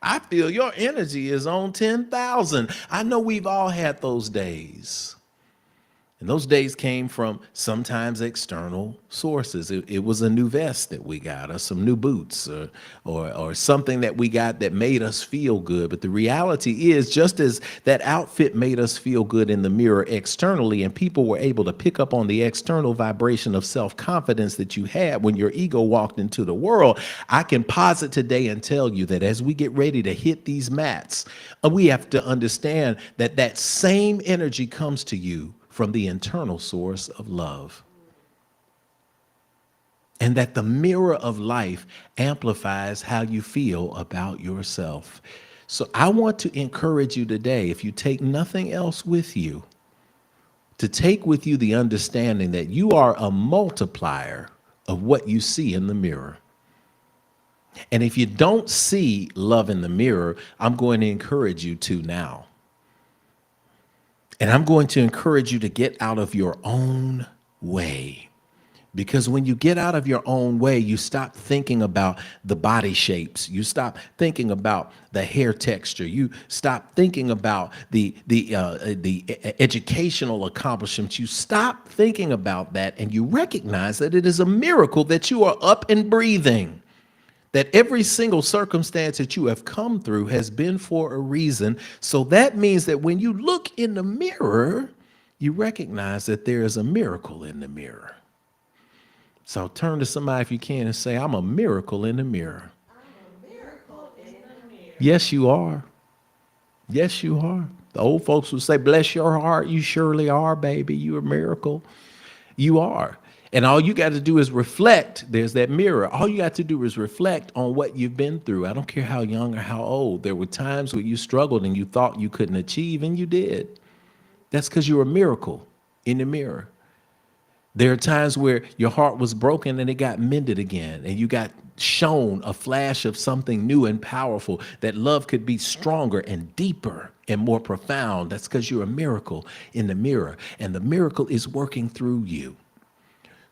I feel your energy is on 10,000. I know we've all had those days. And those days came from sometimes external sources. It was a new vest that we got, or some new boots, or something that we got that made us feel good. But the reality is, just as that outfit made us feel good in the mirror externally, and people were able to pick up on the external vibration of self-confidence that you had when your ego walked into the world, I can posit today and tell you that as we get ready to hit these mats, we have to understand that that same energy comes to you from the internal source of love. And that the mirror of life amplifies how you feel about yourself. So I want to encourage you today, if you take nothing else with you, to take with you the understanding that you are a multiplier of what you see in the mirror. And if you don't see love in the mirror, I'm going to encourage you to now. And I'm going to encourage you to get out of your own way. Because when you get out of your own way, you stop thinking about the body shapes. You stop thinking about the hair texture. You stop thinking about the educational accomplishments. You stop thinking about that, and you recognize that it is a miracle that you are up and breathing. That every single circumstance that you have come through has been for a reason. So that means that when you look in the mirror, you recognize that there is a miracle in the mirror. So turn to somebody if you can and say, I'm a miracle in the mirror. I'm a miracle in the mirror. Yes, you are. Yes, you are. The old folks would say, bless your heart. You surely are, baby. You're a miracle. You are. And all you got to do is reflect. There's that mirror. All you got to do is reflect on what you've been through. I don't care how young or how old. There were times where you struggled and you thought you couldn't achieve, and you did. That's because you're a miracle in the mirror. There are times where your heart was broken and it got mended again, and you got shown a flash of something new and powerful, that love could be stronger and deeper and more profound. That's because you're a miracle in the mirror, and the miracle is working through you.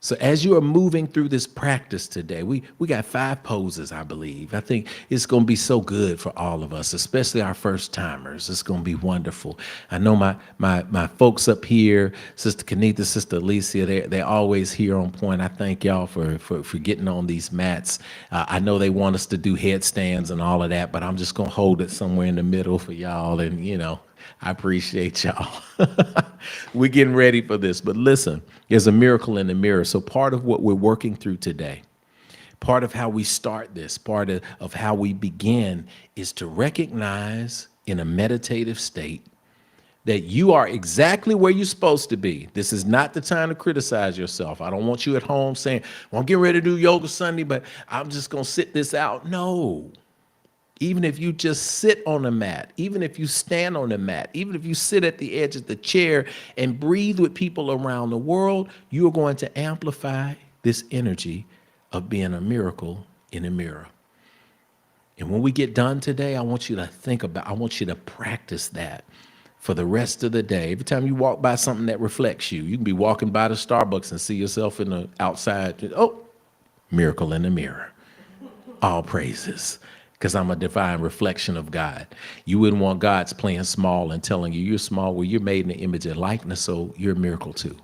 So as you are moving through this practice today, we got 5 poses, I believe. I think it's going to be so good for all of us, especially our first timers. It's going to be wonderful. I know my folks up here, Sister Kenitha, Sister Alicia, they're always here on point. I thank y'all for getting on these mats. I know they want us to do headstands and all of that, but I'm just going to hold it somewhere in the middle for y'all. And, I appreciate y'all. We're getting ready for this. But listen, there's a miracle in the mirror. So part of what we're working through today, part of how we start this, part of how we begin, is to recognize in a meditative state that you are exactly where you're supposed to be. This is not the time to criticize yourself. I don't want you at home saying, well, I'm getting ready to do yoga Sunday, but I'm just going to sit this out. No. Even if you just sit on the mat, even if you stand on the mat, even if you sit at the edge of the chair and breathe with people around the world, you are going to amplify this energy of being a miracle in a mirror. And when we get done today, I want you to practice that for the rest of the day. Every time you walk by something that reflects you, you can be walking by the Starbucks and see yourself in the outside. Oh, miracle in the mirror. All praises. Because I'm a divine reflection of God. You wouldn't want God's playing small and telling you you're small. Well, you're made in the image and likeness, so you're a miracle too.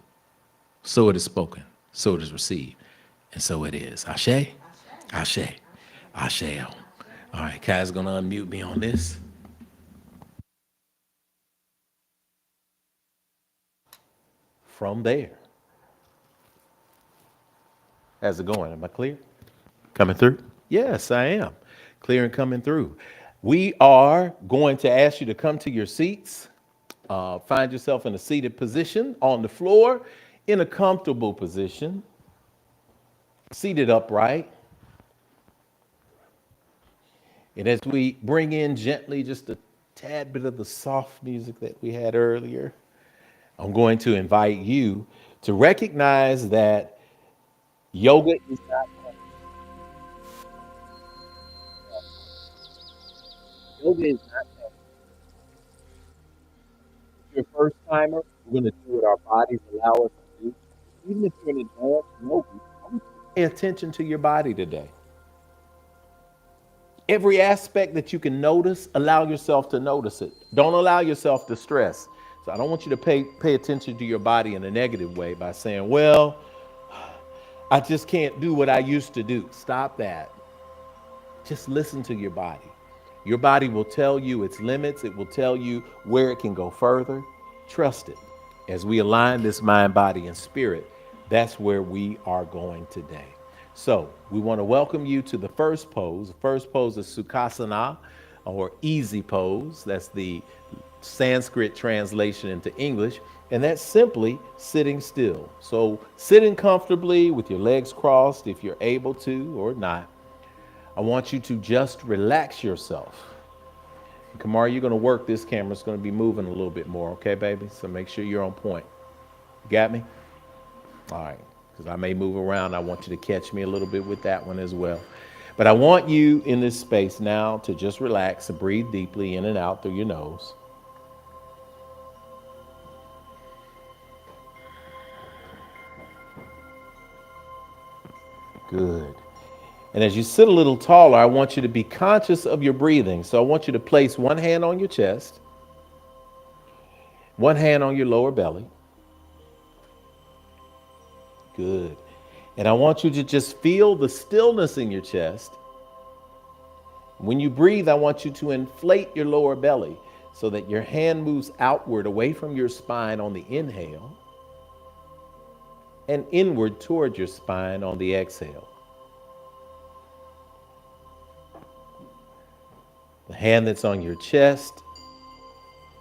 So it is spoken, so it is received, and so it is. Ashe? Ashe. Ashe. All right, Kai's going to unmute me on this. From there. How's it going? Am I clear? Coming through? Yes, I am. Clear and coming through. We are going to ask you to come to your seats. Find yourself in a seated position on the floor, in a comfortable position, seated upright. And as we bring in gently just a tad bit of the soft music that we had earlier, I'm going to invite you to recognize that yoga is not yoga is not if you're a first timer. We're going to do what our bodies allow us to do. Even if you're an advanced yogi, I want you to pay attention to your body today. Every aspect that you can notice, allow yourself to notice it. Don't allow yourself to stress. So I don't want you to pay attention to your body in a negative way by saying, well, I just can't do what I used to do. Stop that. Just listen to your body. Your body will tell you its limits. It will tell you where it can go further. Trust it. As we align this mind, body, and spirit, that's where we are going today. So we want to welcome you to the first pose. The first pose is Sukhasana, or easy pose. That's the Sanskrit translation into English. And that's simply sitting still. So sitting comfortably with your legs crossed if you're able to or not. I want you to just relax yourself. Kamar, you're going to work this camera. It's going to be moving a little bit more, okay, baby? So make sure you're on point. You got me? All right. Because I may move around. I want you to catch me a little bit with that one as well. But I want you in this space now to just relax and breathe deeply in and out through your nose. Good. And as you sit a little taller, I want you to be conscious of your breathing. So I want you to place one hand on your chest, one hand on your lower belly. Good. And I want you to just feel the stillness in your chest. When you breathe, I want you to inflate your lower belly so that your hand moves outward away from your spine on the inhale and inward toward your spine on the exhale. The hand that's on your chest,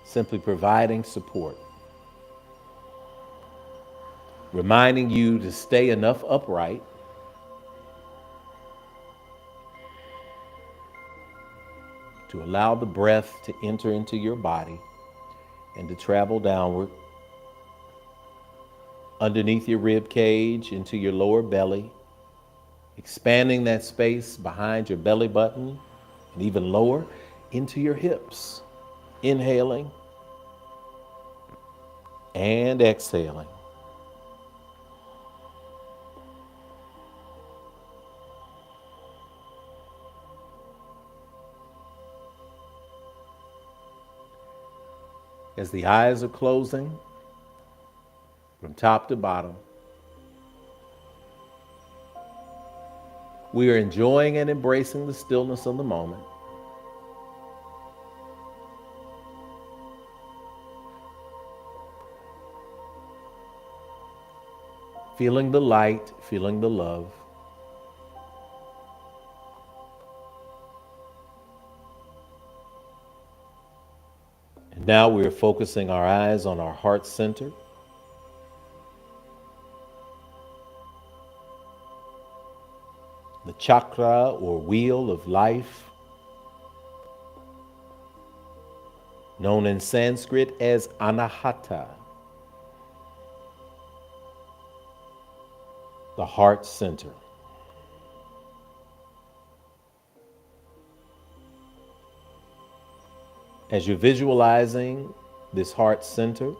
simply providing support, reminding you to stay enough upright to allow the breath to enter into your body and to travel downward underneath your rib cage into your lower belly, expanding that space behind your belly button and even lower into your hips. Inhaling and exhaling. As the eyes are closing from top to bottom, we are enjoying and embracing the stillness of the moment. Feeling the light, feeling the love. And now we're focusing our eyes on our heart center. The chakra or wheel of life, known in Sanskrit as Anahata. The heart center. As you're visualizing this heart center,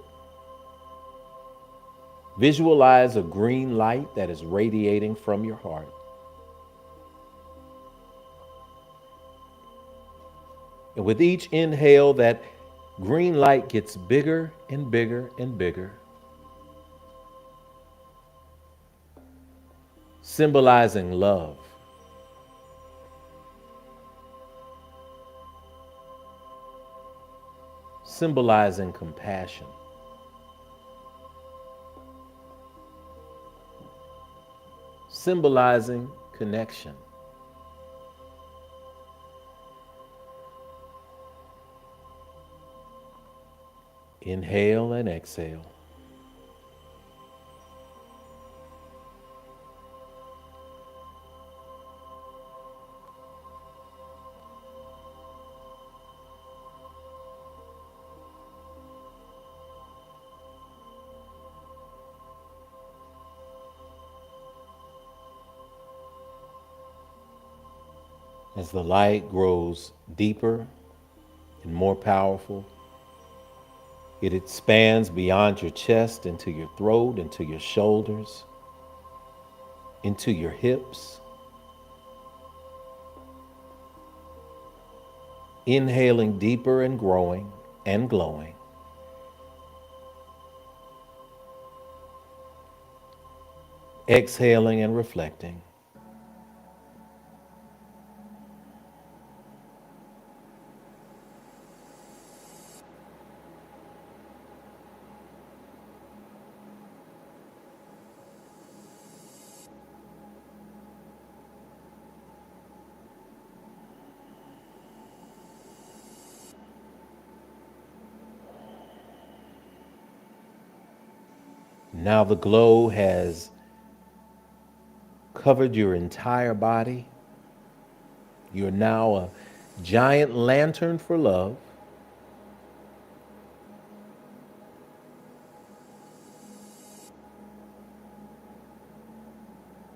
visualize a green light that is radiating from your heart. And with each inhale, that green light gets bigger and bigger and bigger, symbolizing love. Symbolizing compassion. Symbolizing connection. Inhale and exhale. As the light grows deeper and more powerful, it expands beyond your chest into your throat, into your shoulders, into your hips. Inhaling deeper and growing and glowing. Exhaling and reflecting. Now the glow has covered your entire body. You're now a giant lantern for love.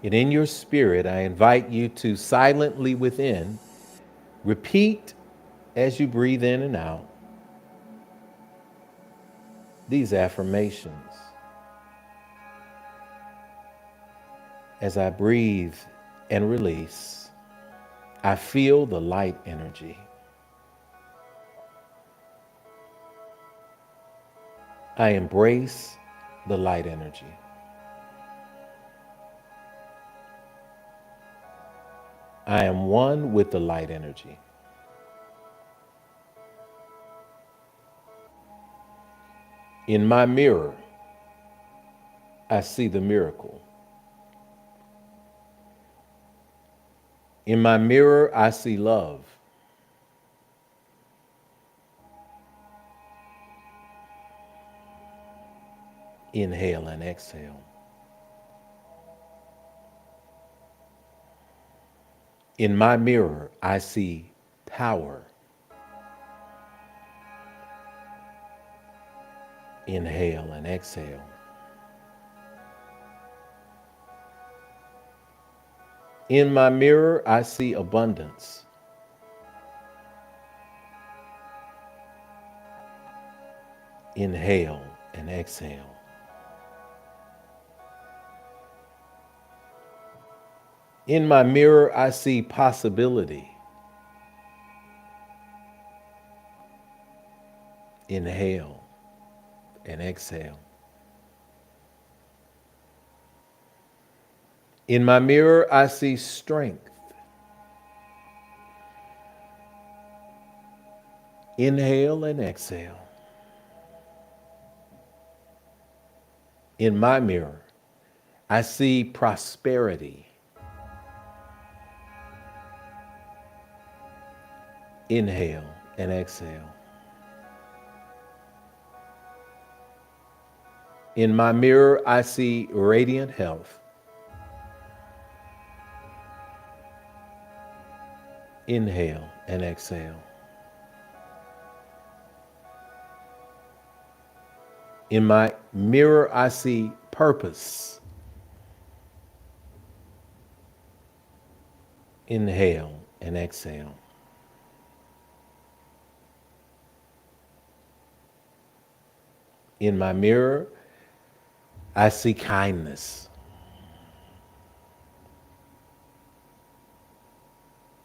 And in your spirit, I invite you to silently within repeat as you breathe in and out these affirmations. As I breathe and release, I feel the light energy. I embrace the light energy. I am one with the light energy. In my mirror, I see the miracle. In my mirror, I see love. Inhale and exhale. In my mirror, I see power. Inhale and exhale. In my mirror, I see abundance. Inhale and exhale. In my mirror, I see possibility. Inhale and exhale. In my mirror, I see strength. Inhale and exhale. In my mirror, I see prosperity. Inhale and exhale. In my mirror, I see radiant health. Inhale and exhale. In my mirror, I see purpose. Inhale and exhale. In my mirror, I see kindness.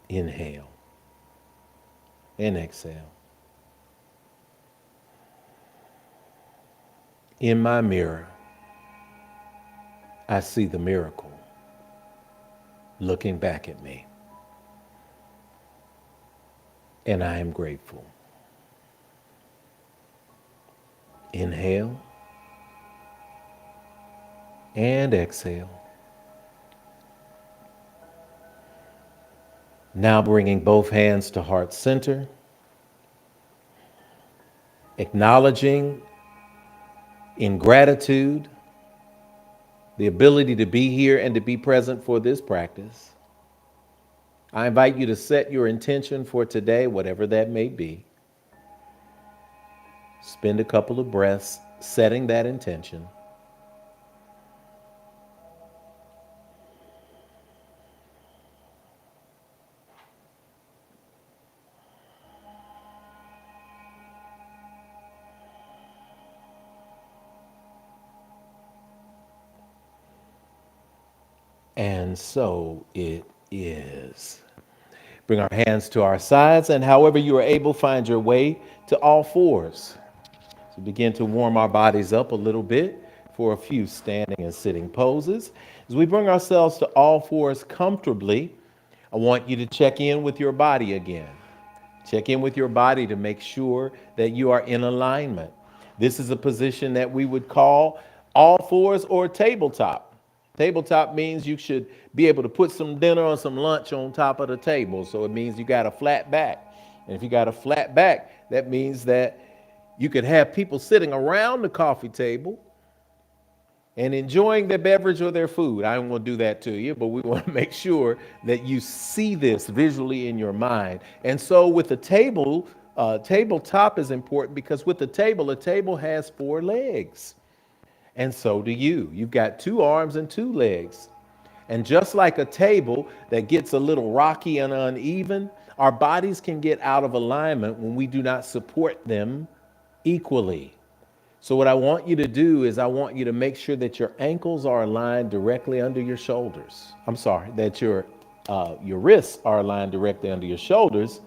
Inhale and exhale. In my mirror, I see the miracle looking back at me. And I am grateful. Inhale and exhale. Now bringing both hands to heart center, acknowledging in gratitude, the ability to be here and to be present for this practice. I invite you to set your intention for today, whatever that may be. Spend a couple of breaths setting that intention. And so it is. Bring our hands to our sides, and however you are able, find your way to all fours. So begin to warm our bodies up a little bit for a few standing and sitting poses. As we bring ourselves to all fours comfortably, I want you to check in with your body again. Check in with your body to make sure that you are in alignment. This is a position that we would call all fours or tabletop. Tabletop means you should be able to put some dinner or some lunch on top of the table. So it means you got a flat back. And if you got a flat back, that means that you could have people sitting around the coffee table and enjoying their beverage or their food. I don't want to do that to you, but we want to make sure that you see this visually in your mind. And so with the table, tabletop is important because with the table, a table has 4 legs. And so do you. You've got 2 arms and 2 legs. And just like a table that gets a little rocky and uneven, our bodies can get out of alignment when we do not support them equally. So what I want you to do is I want you to make sure that your ankles are aligned directly under your shoulders. I'm sorry, that your wrists are aligned directly under your shoulders.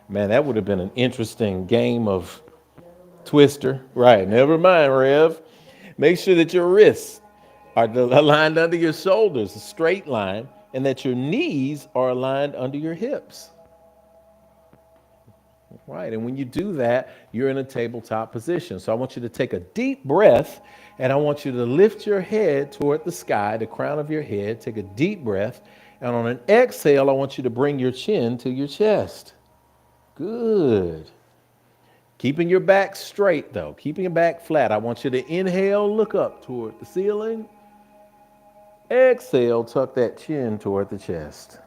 Man, that would have been an interesting game of Twister. Right, never mind, Rev. Make sure that your wrists are aligned under your shoulders, a straight line, and that your knees are aligned under your hips. Right, and when you do that, you're in a tabletop position. So I want you to take a deep breath, and I want you to lift your head toward the sky, the crown of your head. Take a deep breath, and on an exhale, I want you to bring your chin to your chest. Good. Keeping your back straight, though. Keeping your back flat. I want you to inhale, look up toward the ceiling. Exhale, tuck that chin toward the chest.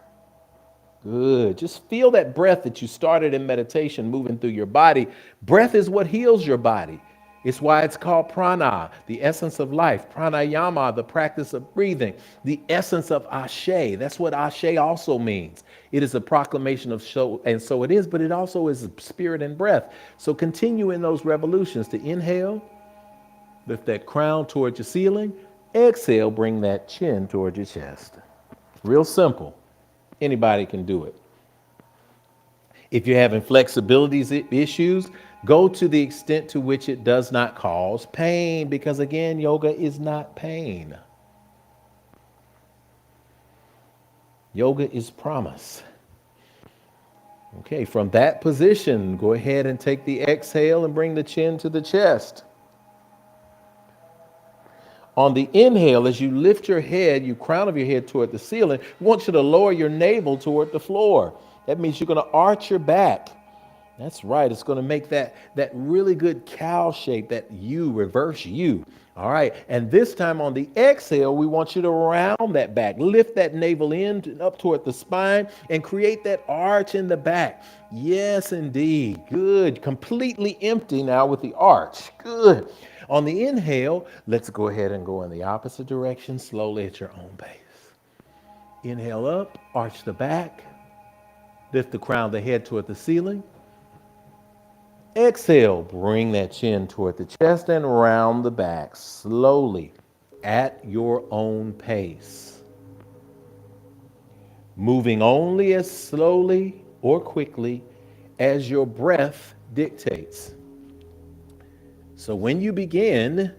Good. Just feel that breath that you started in meditation moving through your body. Breath is what heals your body. It's why it's called prana, the essence of life. Pranayama, the practice of breathing. The essence of ashe. That's what ashe also means. It is a proclamation of so, and so it is, but it also is spirit and breath. So continue in those revolutions to inhale, lift that crown towards your ceiling. Exhale, bring that chin towards your chest. Real simple. Anybody can do it. If you're having flexibility issues, go to the extent to which it does not cause pain, because again, yoga is not pain. Yoga is promise. Okay, from that position, go ahead and take the exhale and bring the chin to the chest. On the inhale, as you lift your head, you crown of your head toward the ceiling, I want you to lower your navel toward the floor. That means you're going to arch your back. That's right. It's going to make that really good cow shape, that U, reverse U. All right. And this time on the exhale, we want you to round that back. Lift that navel in up toward the spine and create that arch in the back. Yes, indeed. Good. Completely empty now with the arch. Good. On the inhale, let's go ahead and go in the opposite direction slowly at your own pace. Inhale up, arch the back, lift the crown of the head toward the ceiling. Exhale, bring that chin toward the chest and round the back slowly at your own pace. Moving only as slowly or quickly as your breath dictates. So when you begin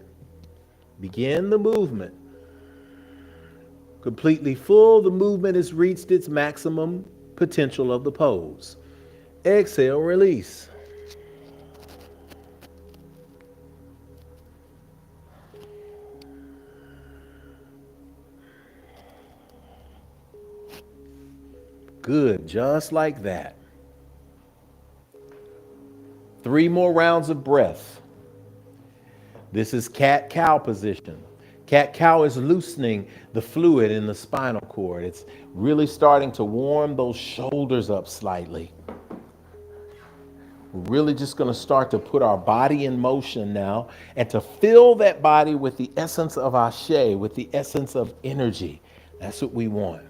the movement. Completely full, the movement has reached its maximum potential of the pose. Exhale, release. Good, just like that. 3 more rounds of breath. This is cat-cow position. Cat-cow is loosening the fluid in the spinal cord. It's really starting to warm those shoulders up slightly. We're really just going to start to put our body in motion now and to fill that body with the essence of Ashe, with the essence of energy. That's what we want.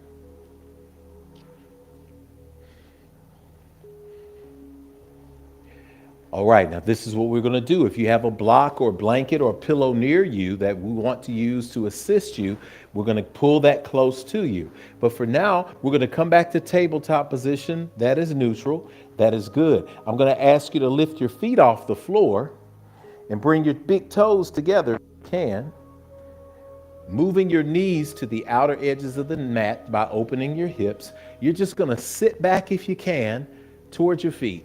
All right, now this is what we're going to do. If you have a block or blanket or pillow near you that we want to use to assist you, we're going to pull that close to you. But for now, we're going to come back to tabletop position. That is neutral. That is good. I'm going to ask you to lift your feet off the floor and bring your big toes together if you can. Moving your knees to the outer edges of the mat by opening your hips. You're just going to sit back if you can towards your feet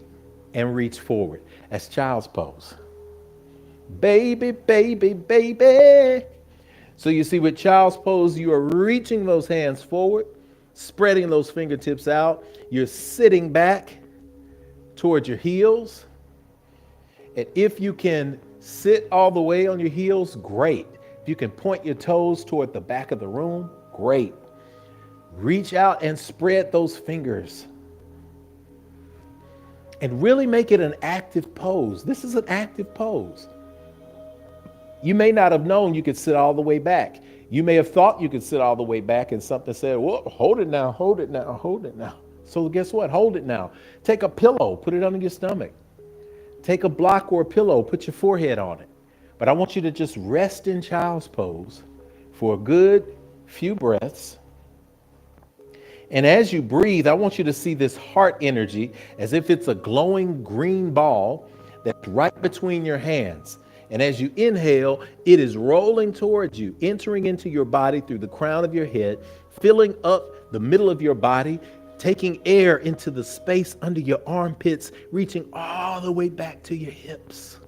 and reach forward. That's child's pose. Baby, baby, baby. So you see, with child's pose, you are reaching those hands forward, spreading those fingertips out. You're sitting back towards your heels. And if you can sit all the way on your heels, great. If you can point your toes toward the back of the room, great. Reach out and spread those fingers. And really make it an active pose. This is an active pose. You may not have known you could sit all the way back. You may have thought you could sit all the way back and something said, well, hold it now, hold it now, hold it now. So guess what? Hold it now. Take a pillow, put it under your stomach. Take a block or a pillow, put your forehead on it. But I want you to just rest in child's pose for a good few breaths. And as you breathe, I want you to see this heart energy as if it's a glowing green ball that's right between your hands. And as you inhale, it is rolling towards you, entering into your body through the crown of your head, filling up the middle of your body, taking air into the space under your armpits, reaching all the way back to your hips.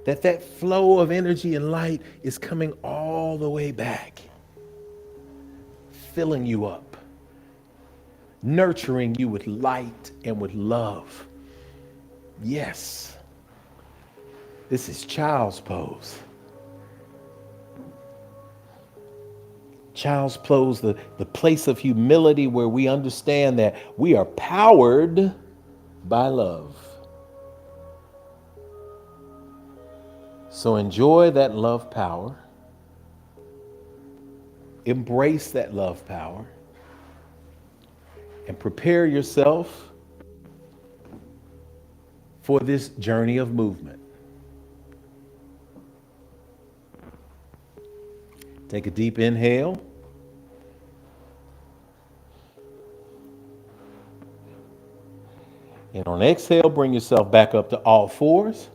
That flow of energy and light is coming all the way back, filling you up, nurturing you with light and with love. Yes, this is child's pose. Child's pose, the place of humility where we understand that we are powered by love. So enjoy that love power. Embrace that love power. And prepare yourself for this journey of movement. Take a deep inhale. And on exhale, bring yourself back up to all fours.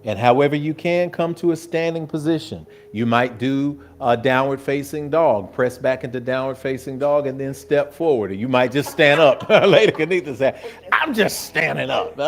And however you can, come to a standing position. You might do a downward facing dog, press back into downward facing dog, and then step forward. Or you might just stand up. Lady Kanita said, I'm just standing up.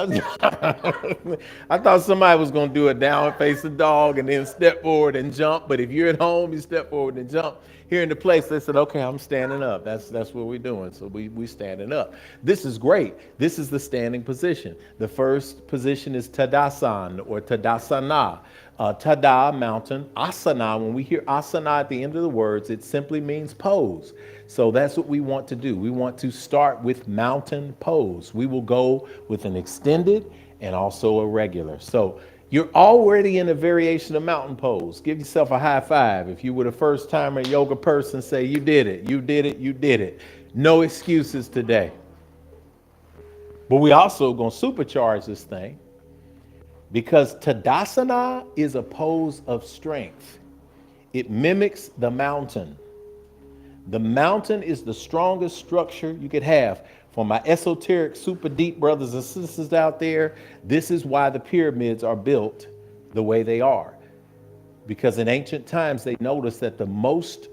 I thought somebody was going to do a downward facing dog and then step forward and jump. But if you're at home, you step forward and jump. Here in the place, they said, okay, I'm standing up. That's what we're doing. So we standing up. This is great. This is the standing position. The first position is Tadasana or Tadasana. Tada, mountain. Asana, when we hear asana at the end of the words, it simply means pose. So that's what we want to do. We want to start with mountain pose. We will go with an extended and also a regular. So you're already in a variation of mountain pose. Give yourself a high five. If you were the first timer yoga person, say you did it, you did it, you did it. No excuses today. But we also going to supercharge this thing because Tadasana is a pose of strength. It mimics the mountain. The mountain is the strongest structure you could have. For my esoteric, super deep brothers and sisters out there, this is why the pyramids are built the way they are. Because in ancient times, they noticed that the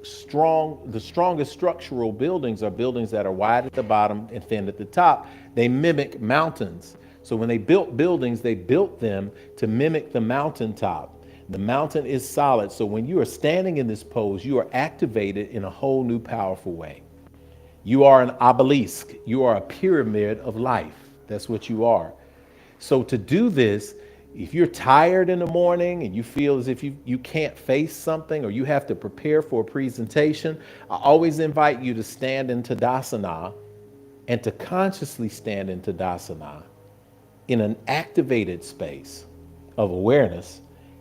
strongest structural buildings are buildings that are wide at the bottom and thin at the top. They mimic mountains. So when they built buildings, they built them to mimic the mountaintop. The mountain is solid. So when you are standing in this pose, you are activated in a whole new powerful way. You are an obelisk. You are a pyramid of life. That's what you are. So to do this, If you're tired in the morning and you feel as if you can't face something or you have to prepare for a presentation, I always invite you to stand in Tadasana and to consciously stand in Tadasana in an activated space of awareness,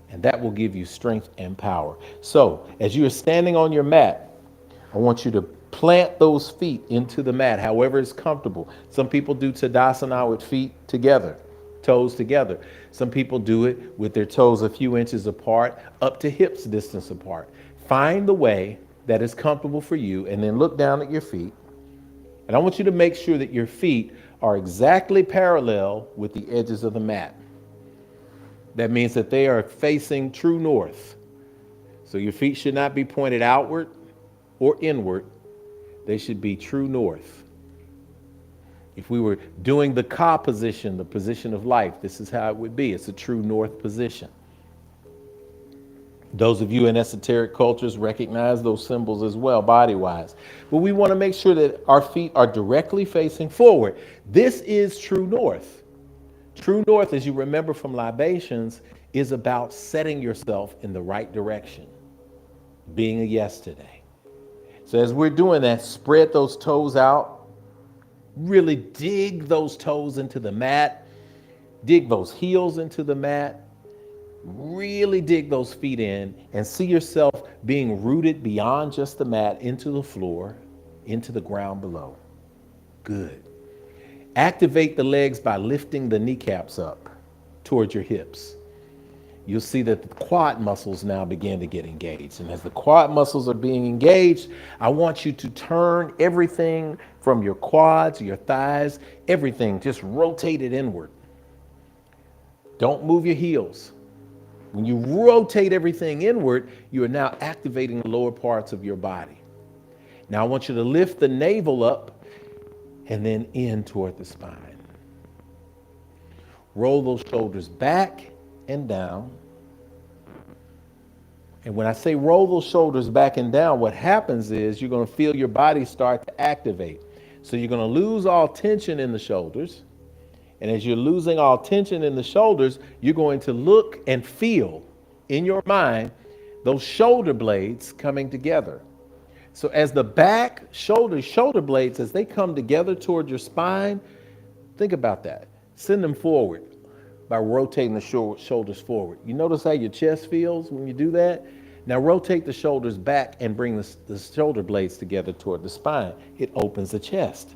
and that will give you strength and power. So, as you are standing on your mat, I want you to plant those feet into the mat, however is comfortable. Some people do Tadasana with feet together, toes together. Some people do it with their toes a few inches apart, up to hips distance apart. Find the way that is comfortable for you, and then look down at your feet. And I want you to make sure that your feet are exactly parallel with the edges of the mat. That means that they are facing true north. So your feet should not be pointed outward or inward. They should be true north. If we were doing the Ka position, the position of life, this is how it would be. It's a true north position. Those of you in esoteric cultures recognize those symbols as well, body-wise. But we want to make sure that our feet are directly facing forward. This is true north. True north, as you remember from libations, is about setting yourself in the right direction, being a yes today. So as we're doing that, spread those toes out. Really dig those toes into the mat. Dig those heels into the mat. Really dig those feet in and see yourself being rooted beyond just the mat into the floor, into the ground below. Good. Activate the legs by lifting the kneecaps up towards your hips. You'll see that the quad muscles now begin to get engaged. And as the quad muscles are being engaged, I want you to turn everything from your quads, your thighs, everything, just rotate it inward. Don't move your heels. When you rotate everything inward, you are now activating the lower parts of your body. Now I want you to lift the navel up and then in toward the spine. Roll those shoulders back and down. And when I say roll those shoulders back and down, what happens is you're going to feel your body start to activate. So you're going to lose all tension in the shoulders. And as you're losing all tension in the shoulders, you're going to look and feel in your mind those shoulder blades coming together. So as the back shoulder blades, as they come together toward your spine, think about that. Send them forward by rotating the shoulders forward. You notice how your chest feels when you do that? Now rotate the shoulders back and bring the shoulder blades together toward the spine. It opens the chest.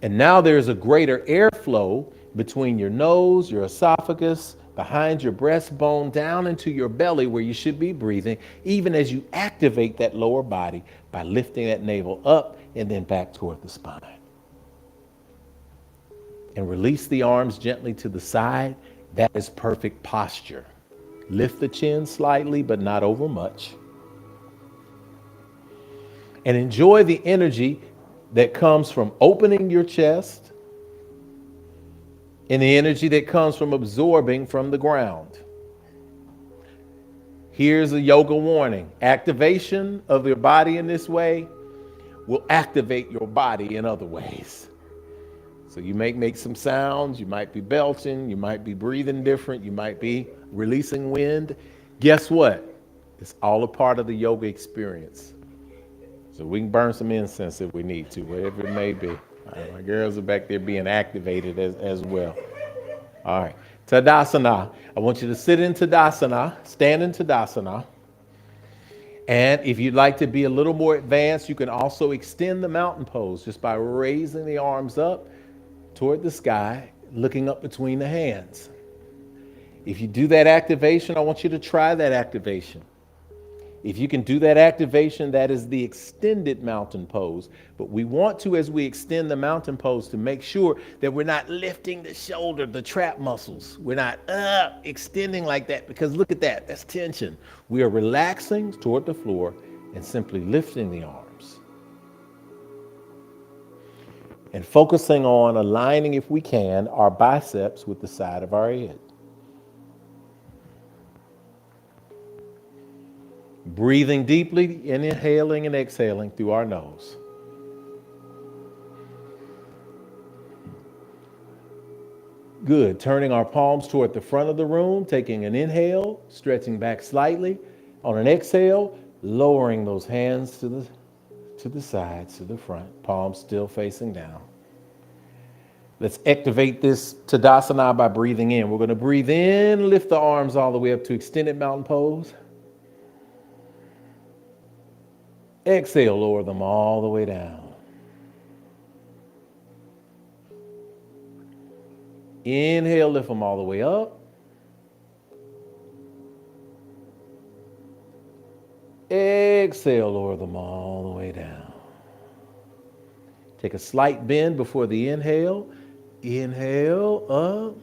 And now there's a greater airflow between your nose, your esophagus, behind your breastbone, down into your belly where you should be breathing, even as you activate that lower body by lifting that navel up and then back toward the spine. And release the arms gently to the side. That is perfect posture. Lift the chin slightly, but not over much. And enjoy the energy that comes from opening your chest and the energy that comes from absorbing from the ground. Here's a yoga warning. Activation of your body in this way will activate your body in other ways. So you may make some sounds, you might be belching, you might be breathing different, you might be releasing wind. Guess what? It's all a part of the yoga experience. So we can burn some incense if we need to, whatever it may be. All right, my girls are back there being activated as well. All right, Tadasana. I want you to sit in Tadasana, stand in Tadasana. And if you'd like to be a little more advanced, you can also extend the mountain pose just by raising the arms up toward the sky, looking up between the hands. If you do that activation, I want you to try that activation. If you can do that activation, that is the extended mountain pose. But we want to, as we extend the mountain pose, to make sure that we're not lifting the shoulder, the trap muscles. We're not extending like that, because look at that, that's tension. We are relaxing toward the floor and simply lifting the arms. And focusing on aligning, if we can, our biceps with the side of our head. Breathing deeply, inhaling and exhaling through our nose. Good. Turning our palms toward the front of the room, taking an inhale, stretching back slightly. On an exhale, lowering those hands to the sides, to the front, palms still facing down. Let's activate this Tadasana by breathing in. We're going to breathe in, lift the arms all the way up to extended mountain pose. Exhale, lower them all the way down. Inhale, lift them all the way up. Exhale, lower them all the way down. Take a slight bend before the inhale. Inhale, up.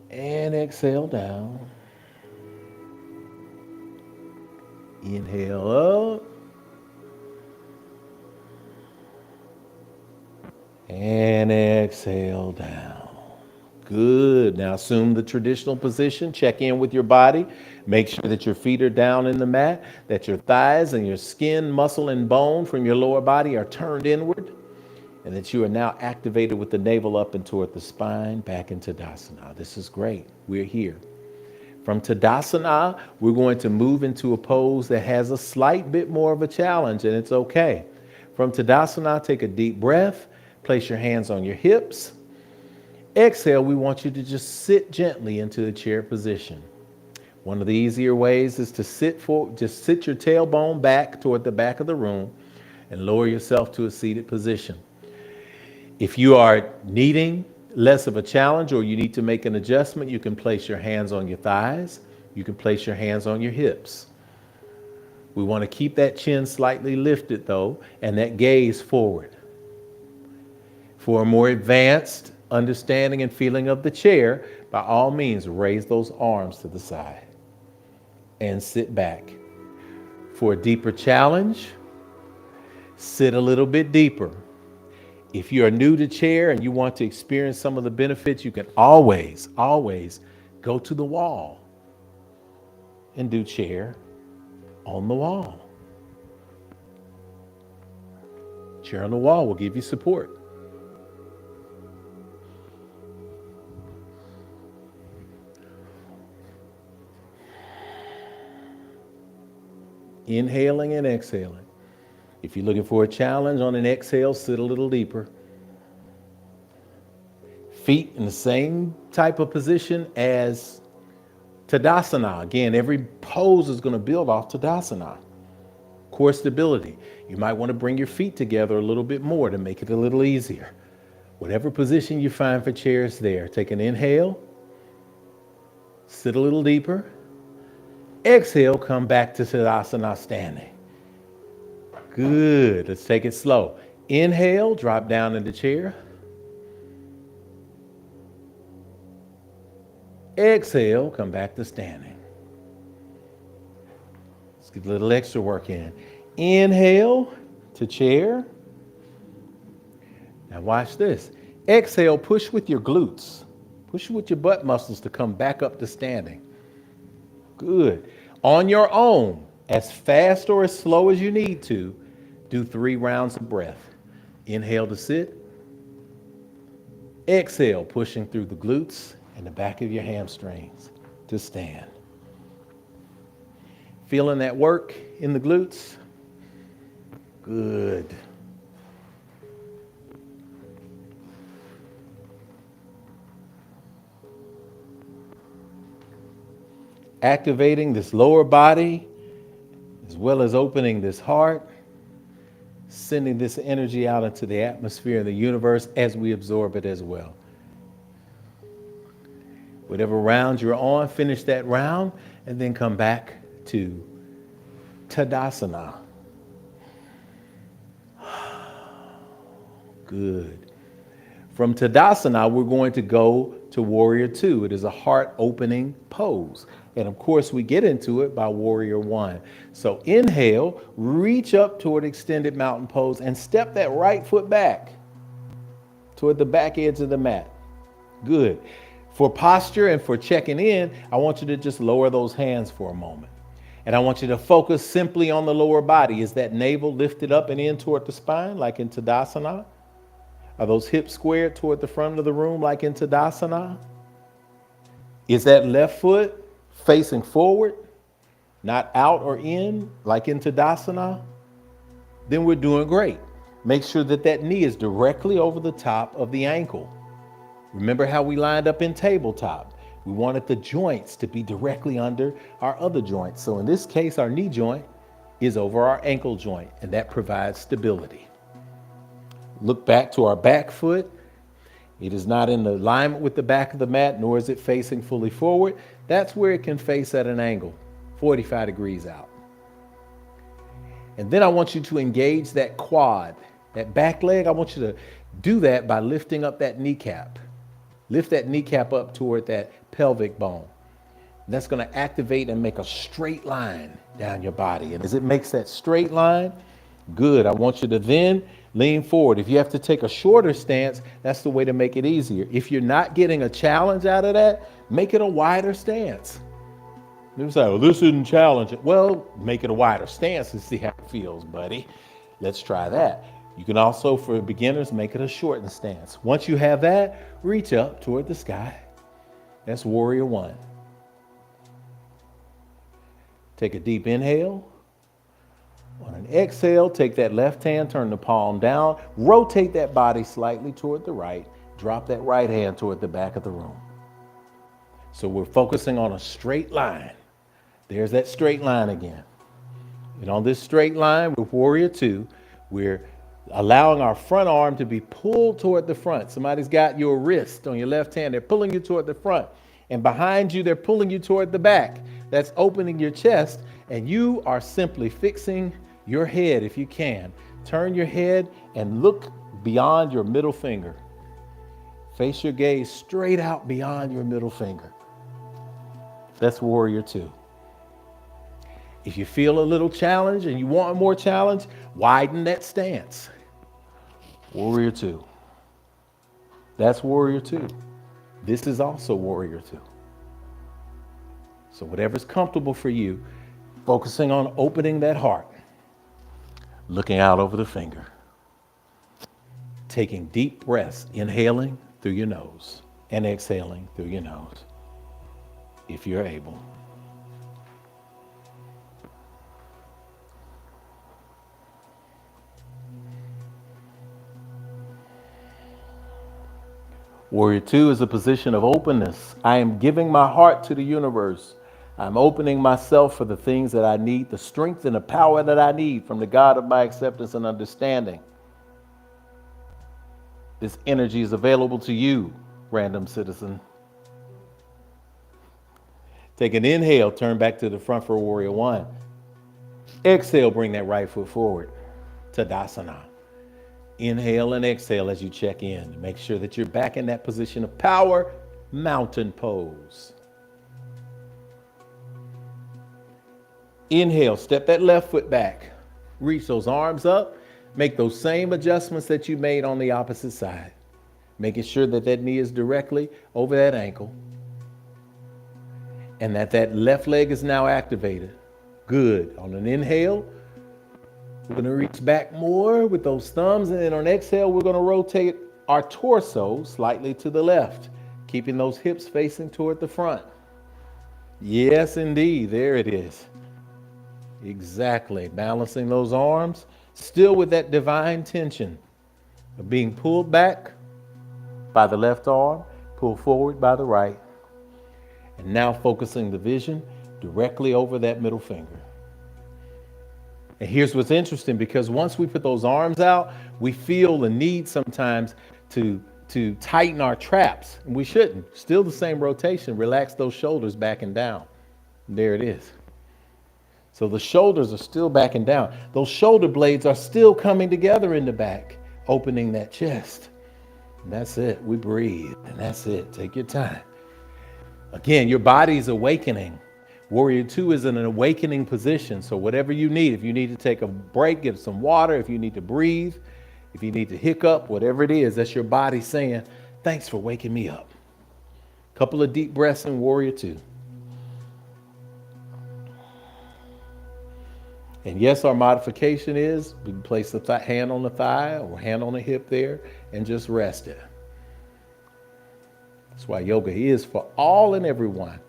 And exhale, down. Inhale, up. And exhale down. Good. Now assume the traditional position. Check in with your body. Make sure that your feet are down in the mat, that your thighs and your skin, muscle, and bone from your lower body are turned inward, and that you are now activated with the navel up and toward the spine, back into Tadasana. This is great. We're here. From Tadasana, we're going to move into a pose that has a slight bit more of a challenge, and it's okay. From Tadasana, take a deep breath. Place your hands on your hips. Exhale, we want you to just sit gently into the chair position. One of the easier ways is to sit your tailbone back toward the back of the room and lower yourself to a seated position. If you are needing less of a challenge or you need to make an adjustment, you can place your hands on your thighs. You can place your hands on your hips. We want to keep that chin slightly lifted though, and that gaze forward. For a more advanced understanding and feeling of the chair, by all means, raise those arms to the side and sit back. For a deeper challenge, sit a little bit deeper. If you are new to chair and you want to experience some of the benefits, you can always go to the wall and do chair on the wall. Chair on the wall will give you support. Inhaling and exhaling. If you're looking for a challenge on an exhale, sit a little deeper. Feet in the same type of position as Tadasana. Again, every pose is going to build off Tadasana. Core stability. You might want to bring your feet together a little bit more to make it a little easier. Whatever position you find for chairs there. Take an inhale. Sit a little deeper. Exhale, come back to Tadasana standing. Good. Let's take it slow. Inhale, drop down in the chair. Exhale, come back to standing. Let's get a little extra work in. Inhale to chair. Now watch this. Exhale, push with your glutes. Push with your butt muscles to come back up to standing. Good. On your own, as fast or as slow as you need to, do 3 rounds of breath. Inhale to sit. Exhale, pushing through the glutes and the back of your hamstrings to stand. Feeling that work in the glutes? Good. Activating this lower body, as well as opening this heart, sending this energy out into the atmosphere and the universe as we absorb it as well. Whatever round you're on, finish that round and then come back to Tadasana. Good. From Tadasana, we're going to go to Warrior 2. It is a heart-opening pose. And of course, we get into it by Warrior 1. So inhale, reach up toward extended mountain pose and step that right foot back toward the back edge of the mat. Good. For posture and for checking in, I want you to just lower those hands for a moment. And I want you to focus simply on the lower body. Is that navel lifted up and in toward the spine like in Tadasana? Are those hips squared toward the front of the room like in Tadasana? Is that left foot facing forward, not out or in like in Tadasana? Then we're doing great. Make sure that that knee is directly over the top of the ankle. Remember how we lined up in tabletop? We wanted the joints to be directly under our other joints. So in this case, our knee joint is over our ankle joint, and that provides stability. Look back to our back foot. It is not in alignment with the back of the mat, nor is it facing fully forward. That's where it can face at an angle, 45 degrees out. And then I want you to engage that quad, that back leg. I want you to do that by lifting up that kneecap. Lift that kneecap up toward that pelvic bone. And that's going to activate and make a straight line down your body. And as it makes that straight line, good. I want you to then lean forward. If you have to take a shorter stance, that's the way to make it easier. If you're not getting a challenge out of that, make it a wider stance. You say, well, this isn't challenging. Well, make it a wider stance and see how it feels, buddy. Let's try that. You can also, for beginners, make it a shortened stance. Once you have that, reach up toward the sky. That's Warrior One. Take a deep inhale. On an exhale, take that left hand, turn the palm down, rotate that body slightly toward the right, drop that right hand toward the back of the room. So we're focusing on a straight line. There's that straight line again. And on this straight line with Warrior Two, we're allowing our front arm to be pulled toward the front. Somebody's got your wrist on your left hand. They're pulling you toward the front. And behind you, they're pulling you toward the back. That's opening your chest. And you are simply fixing your head if you can. Turn your head and look beyond your middle finger. Face your gaze straight out beyond your middle finger. That's Warrior Two. If you feel a little challenge and you want more challenge, widen that stance. Warrior Two. That's Warrior Two. This is also Warrior Two. So whatever's comfortable for you, focusing on opening that heart, looking out over the finger, taking deep breaths, inhaling through your nose and exhaling through your nose, if you're able. Warrior Two is a position of openness. I am giving my heart to the universe. I'm opening myself for the things that I need, the strength and the power that I need from the God of my acceptance and understanding. This energy is available to you, random citizen. Take an inhale, turn back to the front for Warrior One. Exhale, bring that right foot forward, Tadasana. Inhale and exhale as you check in. Make sure that you're back in that position of power, mountain pose. Inhale, step that left foot back. Reach those arms up. Make those same adjustments that you made on the opposite side. Making sure that that knee is directly over that ankle. And that left leg is now activated. Good. On an inhale, we're going to reach back more with those thumbs. And then on exhale, we're going to rotate our torso slightly to the left, keeping those hips facing toward the front. Yes, indeed. There it is. Exactly. Balancing those arms, still with that divine tension of being pulled back by the left arm, pulled forward by the right. And now focusing the vision directly over that middle finger. And here's what's interesting, because once we put those arms out, we feel the need sometimes to tighten our traps. And we shouldn't. Still the same rotation. Relax those shoulders back and down. There it is. So the shoulders are still back and down. Those shoulder blades are still coming together in the back, opening that chest. And that's it. We breathe. And that's it. Take your time. Again, your body's awakening. Warrior Two is in an awakening position. So whatever you need, if you need to take a break, get some water, if you need to breathe, if you need to hiccup, whatever it is, that's your body saying, thanks for waking me up. Couple of deep breaths in Warrior Two. And yes, our modification is we can place the hand on the thigh or hand on the hip there and just rest it. That's why yoga is for all and everyone.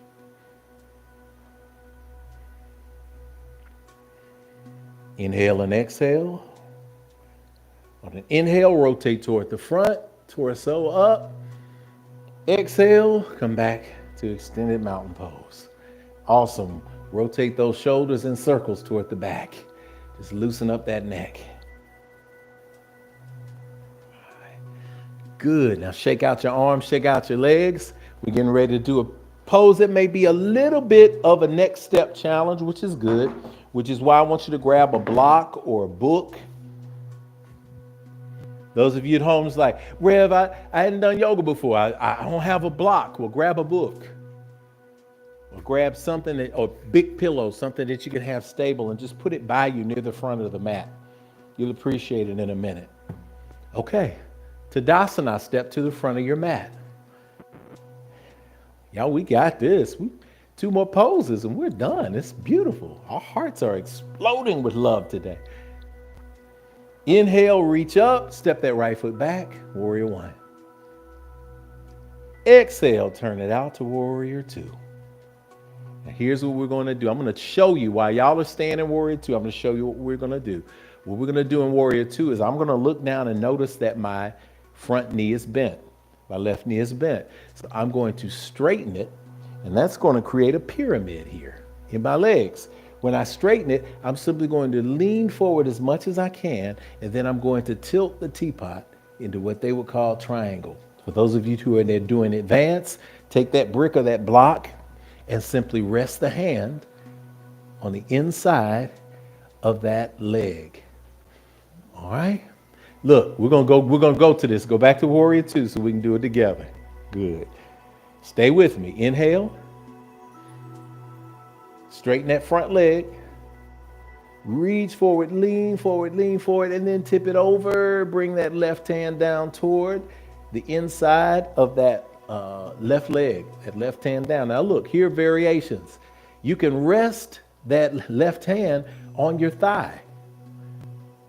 Inhale and exhale. On an inhale, rotate toward the front, torso up. Exhale, come back to extended mountain pose. Awesome. Rotate those shoulders in circles toward the back. Just loosen up that neck. Good. Now shake out your arms, shake out your legs. We're getting ready to do a pose that may be a little bit of a next step challenge, which is good, which is why I want you to grab a block or a book. Those of you at home is like, Rev, I hadn't done yoga before. I don't have a block. Well, grab a book. Or grab something that, or big pillow, something that you can have stable, and just put it by you near the front of the mat. You'll appreciate it in a minute. Okay. Tadasana, step to the front of your mat. Y'all, we got this. Two more poses and we're done. It's beautiful. Our hearts are exploding with love today. Inhale, reach up, step that right foot back, warrior one. Exhale, turn it out to warrior two. Now here's what we're going to do. I'm going to show you while y'all are staying in warrior two. I'm going to show you what we're going to do. What we're going to do in warrior two is I'm going to look down and notice that my front knee is bent. My left knee is bent. So I'm going to straighten it, and that's going to create a pyramid here in my legs. When I straighten it, I'm simply going to lean forward as much as I can, and then I'm going to tilt the teapot into what they would call triangle. For those of you who are there doing advanced, take that brick or that block and simply rest the hand on the inside of that leg. All right? Look, we're gonna go to this. Go back to warrior two so we can do it together. Good. Stay with me. Inhale. Straighten that front leg. Reach forward, lean forward, and then tip it over. Bring that left hand down toward the inside of that left leg, that left hand down. Now look, here are variations. You can rest that left hand on your thigh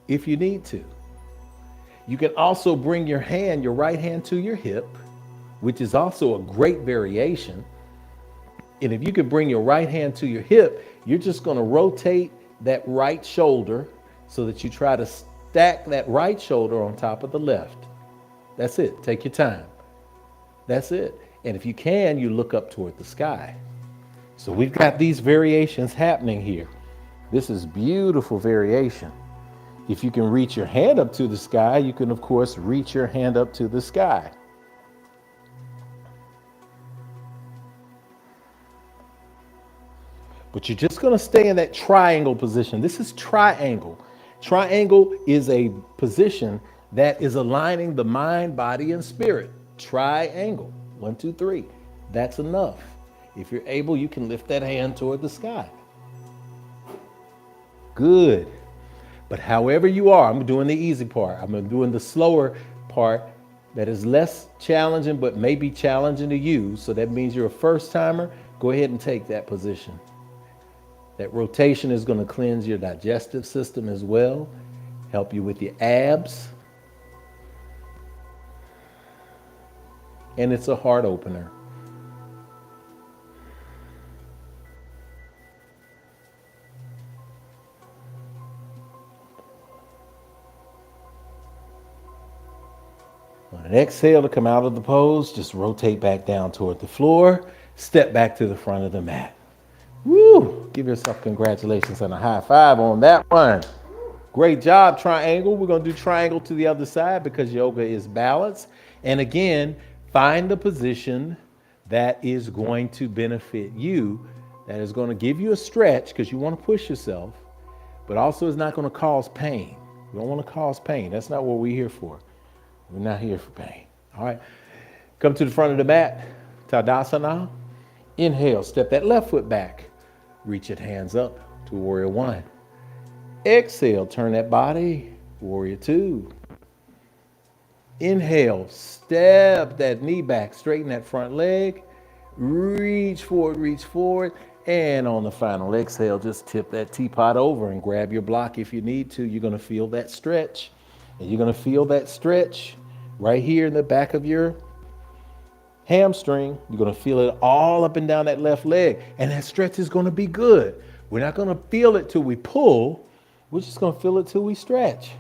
if you need to. You can also bring your right hand to your hip, which is also a great variation. And if you can bring your right hand to your hip, you're just going to rotate that right shoulder so that you try to stack that right shoulder on top of the left. That's it. Take your time. That's it. And if you can, you look up toward the sky. So we've got these variations happening here. This is beautiful variation. If you can reach your hand up to the sky, you can, of course, reach your hand up to the sky. But you're just going to stay in that triangle position. This is triangle. Triangle is a position that is aligning the mind, body, and spirit. Triangle. 1, 2, 3. That's enough. If you're able, you can lift that hand toward the sky. Good. But however you are, I'm doing the easy part. I'm doing the slower part that is less challenging, but may be challenging to you. So that means you're a first timer. Go ahead and take that position. That rotation is going to cleanse your digestive system as well, help you with your abs. And it's a heart opener. On an exhale to come out of the pose, just rotate back down toward the floor, step back to the front of the mat. Woo! Give yourself congratulations and a high five on that one. Great job, triangle. We're going to do triangle to the other side because yoga is balance. And again, find the position that is going to benefit you, that is going to give you a stretch because you want to push yourself, but also is not going to cause pain. We don't want to cause pain. That's not what we're here for. We're not here for pain. All right. Come to the front of the mat. Tadasana. Inhale. Step that left foot back. Reach your hands up to warrior one. Exhale. Turn that body. Warrior two. Inhale. Step that knee back. Straighten that front leg. Reach forward. And on the final exhale, just tip that teapot over and grab your block if you need to. You're going to feel that stretch. And you're going to feel that stretch right here in the back of your hamstring. You're going to feel it all up and down that left leg. And that stretch is going to be good. We're not going to feel it till we pull. We're just going to feel it till we stretch.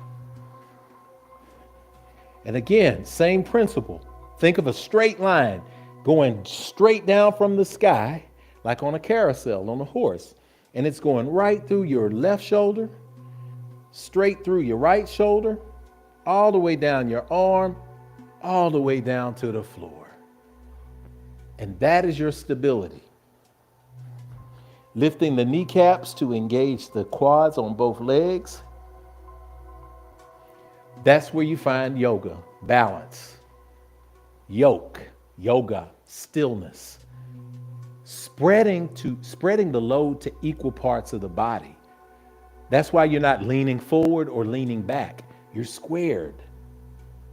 And again, same principle. Think of a straight line going straight down from the sky, like on a carousel on a horse. And it's going right through your left shoulder, straight through your right shoulder, all the way down your arm, all the way down to the floor. And that is your stability. Lifting the kneecaps to engage the quads on both legs. That's where you find yoga, balance, yoke, yoga, stillness. Spreading the load to equal parts of the body. That's why you're not leaning forward or leaning back. You're squared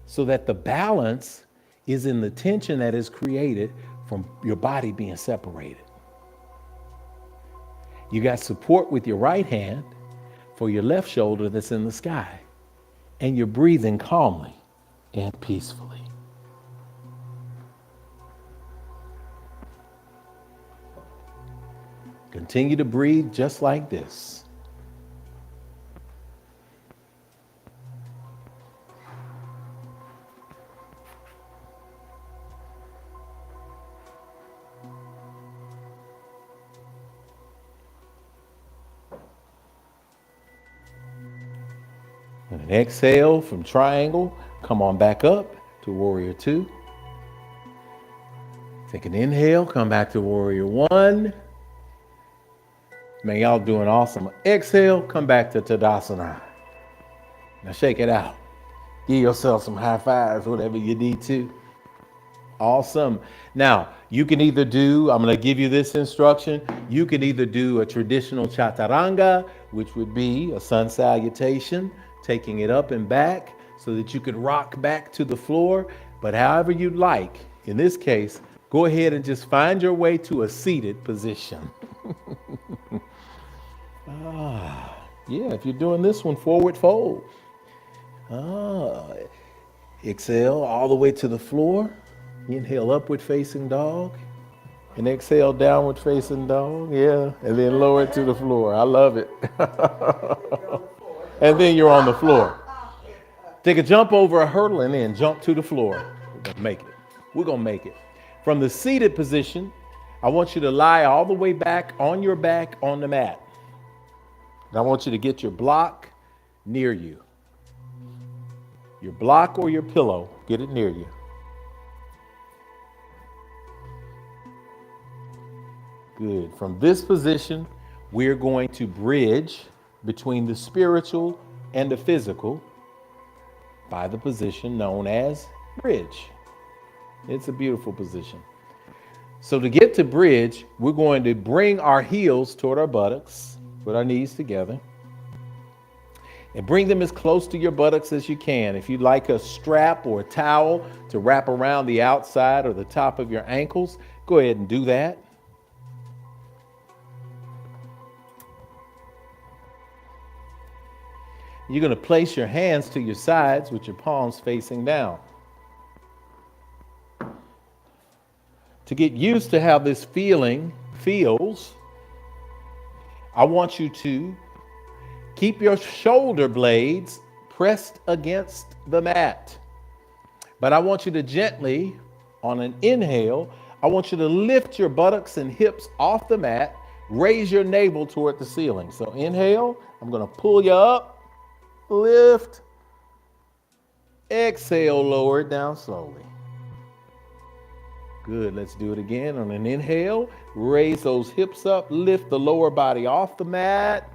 so that the balance is in the tension that is created from your body being separated. You got support with your right hand for your left shoulder that's in the sky, and you're breathing calmly and peacefully. Continue to breathe just like this. And an exhale from triangle, come on back up to warrior two. Take an inhale, come back to warrior one. Man, y'all doing awesome. Exhale, come back to Tadasana. Now shake it out. Give yourself some high fives, whatever you need to. Awesome. Now, you can either do, I'm going to give you this instruction. You can either do a traditional chaturanga, which would be a sun salutation, taking it up and back so that you can rock back to the floor. But however you'd like, in this case, go ahead and just find your way to a seated position. Yeah, if you're doing this one, forward fold. Exhale all the way to the floor. Inhale, upward facing dog. And exhale, downward facing dog. Yeah, and then lower it to the floor. I love it. And then you're on the floor. Take a jump over a hurdle and then jump to the floor. We're going to make it. We're going to make it. From the seated position, I want you to lie all the way back on your back on the mat. And I want you to get your block near you. Your block or your pillow, get it near you. Good. From this position, we're going to bridge between the spiritual and the physical by the position known as bridge. It's a beautiful position. So to get to bridge, we're going to bring our heels toward our buttocks, put our knees together, and bring them as close to your buttocks as you can. If you'd like a strap or a towel to wrap around the outside or the top of your ankles, go ahead and do that. You're going to place your hands to your sides with your palms facing down. To get used to how this feeling feels, I want you to keep your shoulder blades pressed against the mat. But I want you to gently, on an inhale, I want you to lift your buttocks and hips off the mat, raise your navel toward the ceiling. So inhale, I'm going to pull you up. Lift, exhale, lower it down slowly. Good, let's do it again. On an inhale, raise those hips up, lift the lower body off the mat.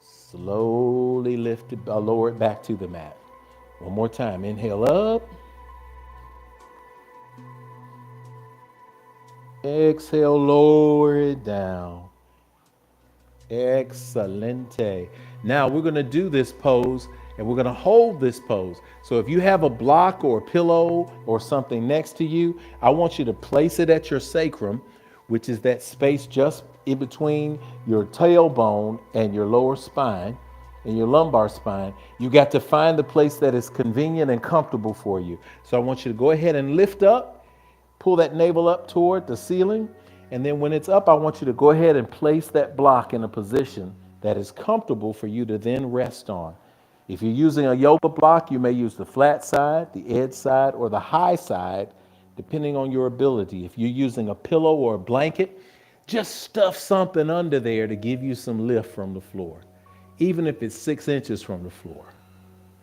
Slowly lift it, lower it back to the mat. One more time, inhale up. Exhale, lower it down. Excelente. Now we're going to do this pose and we're going to hold this pose. So if you have a block or a pillow or something next to you, I want you to place it at your sacrum which is that space just in between your tailbone and your lower spine and your lumbar spine. You got to find the place that is convenient and comfortable for you. So I want you to go ahead and lift up, pull that navel up toward the ceiling. And then when it's up, I want you to go ahead and place that block in a position that is comfortable for you to then rest on. If you're using a yoga block, you may use the flat side, the edge side, or the high side, depending on your ability. If you're using a pillow or a blanket, just stuff something under there to give you some lift from the floor. Even if it's 6 inches from the floor,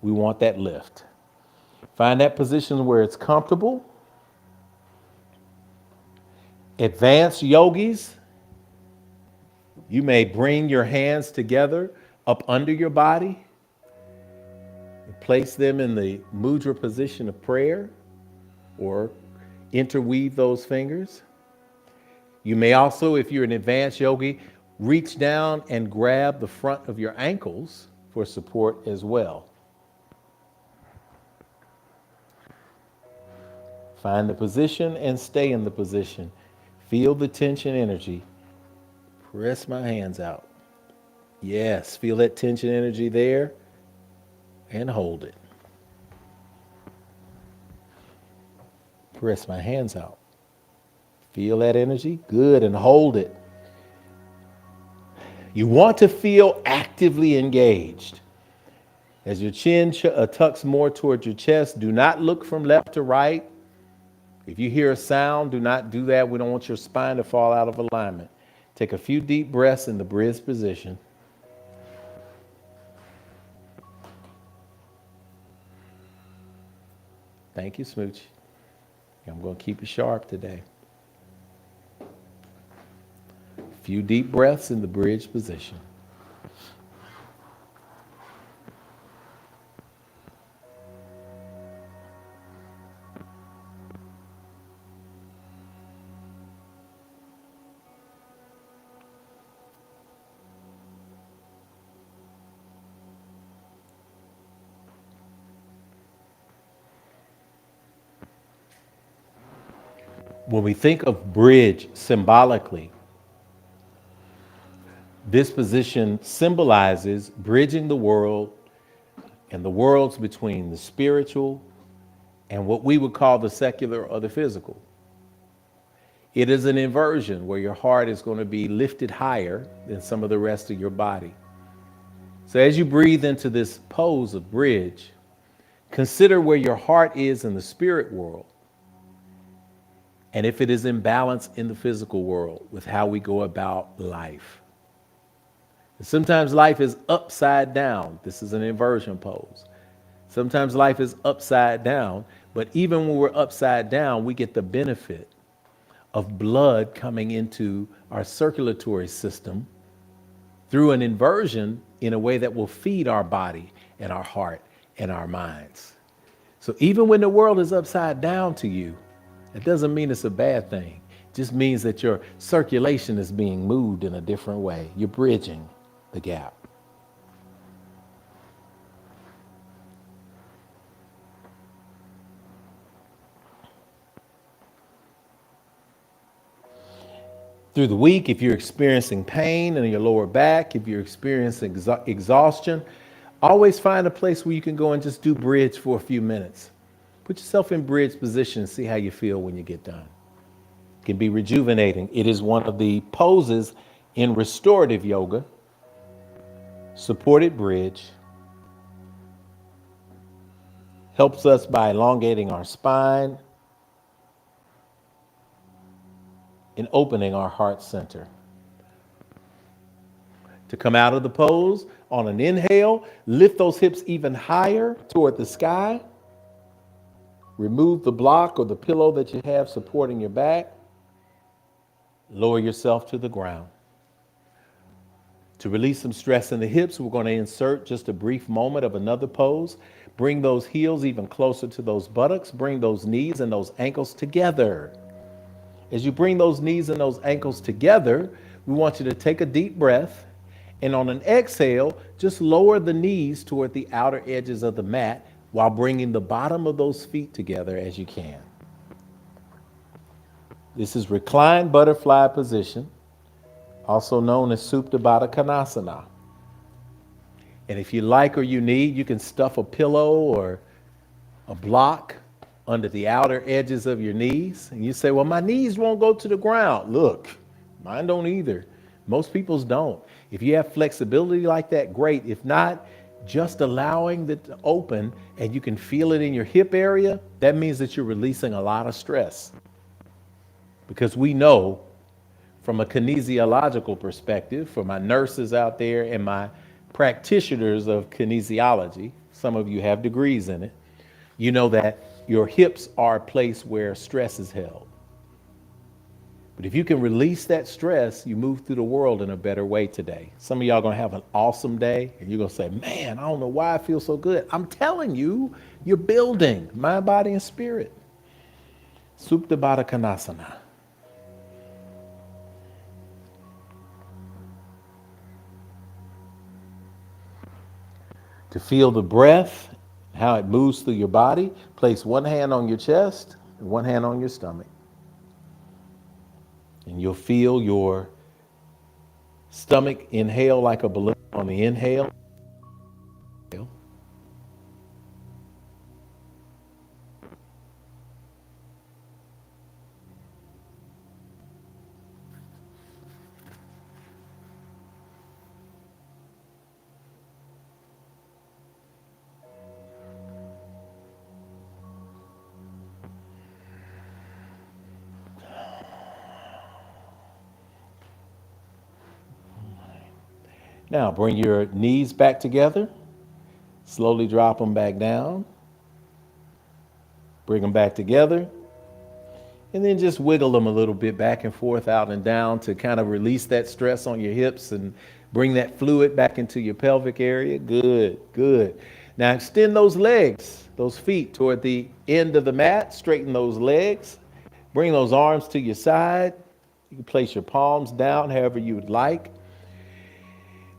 we want that lift. Find that position where it's comfortable. Advanced yogis, you may bring your hands together up under your body and place them in the mudra position of prayer or interweave those fingers. You may also, if you're an advanced yogi, reach down and grab the front of your ankles for support as well. Find the position and stay in the position. Feel the tension energy. Press my hands out. Yes, feel that tension energy there and hold it. Press my hands out. Feel that energy? Good, and hold it. You want to feel actively engaged. As your chin tucks more towards your chest, do not look from left to right. If you hear a sound, do not do that. We don't want your spine to fall out of alignment. Take a few deep breaths in the bridge position. Thank you, Smooch. I'm going to keep it sharp today. A few deep breaths in the bridge position. When we think of bridge symbolically, this position symbolizes bridging the world and the worlds between the spiritual and what we would call the secular or the physical. It is an inversion where your heart is going to be lifted higher than some of the rest of your body. So as you breathe into this pose of bridge, consider where your heart is in the spirit world, and if it is in balance in the physical world with how we go about life. And sometimes life is upside down. This is an inversion pose. Sometimes life is upside down, but even when we're upside down, we get the benefit of blood coming into our circulatory system through an inversion in a way that will feed our body and our heart and our minds. So even when the world is upside down to you, it doesn't mean it's a bad thing. It just means that your circulation is being moved in a different way. You're bridging the gap. Through the week, if you're experiencing pain in your lower back, if you're experiencing exhaustion, always find a place where you can go and just do bridge for a few minutes. Put yourself in bridge position and see how you feel when you get done. It can be rejuvenating. It is one of the poses in restorative yoga. Supported bridge helps us by elongating our spine and opening our heart center. To come out of the pose, on an inhale, lift those hips even higher toward the sky. Remove the block or the pillow that you have supporting your back. Lower yourself to the ground. To release some stress in the hips, we're going to insert just a brief moment of another pose. Bring those heels even closer to those buttocks. Bring those knees and those ankles together. As you bring those knees and those ankles together, we want you to take a deep breath. And on an exhale, just lower the knees toward the outer edges of the mat while bringing the bottom of those feet together as you can. This is reclined butterfly position, also known as Supta Baddha Konasana. And if you like or you need, you can stuff a pillow or a block under the outer edges of your knees. And you say, well, my knees won't go to the ground. Look, mine don't either. Most people's don't. If you have flexibility like that, great. If not, just allowing it to open and you can feel it in your hip area, that means that you're releasing a lot of stress. Because we know from a kinesiological perspective, for my nurses out there and my practitioners of kinesiology, some of you have degrees in it, you know that your hips are a place where stress is held. But if you can release that stress, you move through the world in a better way today. Some of y'all gonna have an awesome day and you're gonna say, man, I don't know why I feel so good. I'm telling you, you're building mind, body, and spirit. Supta Baddha Konasana. To feel the breath, how it moves through your body, place one hand on your chest and one hand on your stomach. And you'll feel your stomach inhale like a balloon on the inhale. Now bring your knees back together. Slowly drop them back down. Bring them back together. And then just wiggle them a little bit back and forth, out and down, to kind of release that stress on your hips and bring that fluid back into your pelvic area. Good, good. Now extend those legs, those feet toward the end of the mat. Straighten those legs. Bring those arms to your side. You can place your palms down however you would like.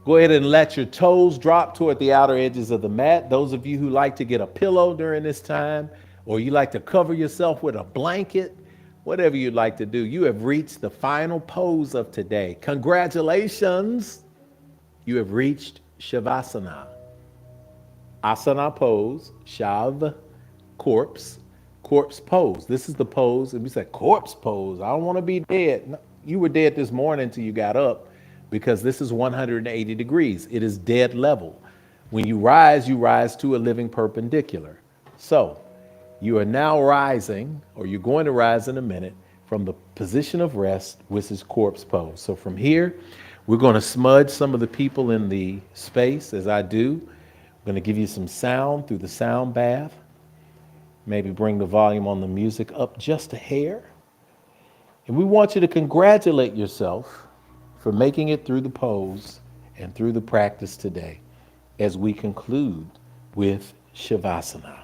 Go ahead and let your toes drop toward the outer edges of the mat. Those of you who like to get a pillow during this time, or you like to cover yourself with a blanket, whatever you'd like to do, you have reached the final pose of today. Congratulations. You have reached Shavasana. Asana pose, Shav, corpse, corpse pose. This is the pose. And we said, corpse pose. I don't want to be dead. No, you were dead this morning until you got up, because this is 180 degrees. It is dead level. When you rise to a living perpendicular. So you are now rising, or you're going to rise in a minute, from the position of rest, which is corpse pose. So from here, we're going to smudge some of the people in the space as I do. I'm going to give you some sound through the sound bath. Maybe bring the volume on the music up just a hair. And we want you to congratulate yourself for making it through the pose and through the practice today as we conclude with Shavasana.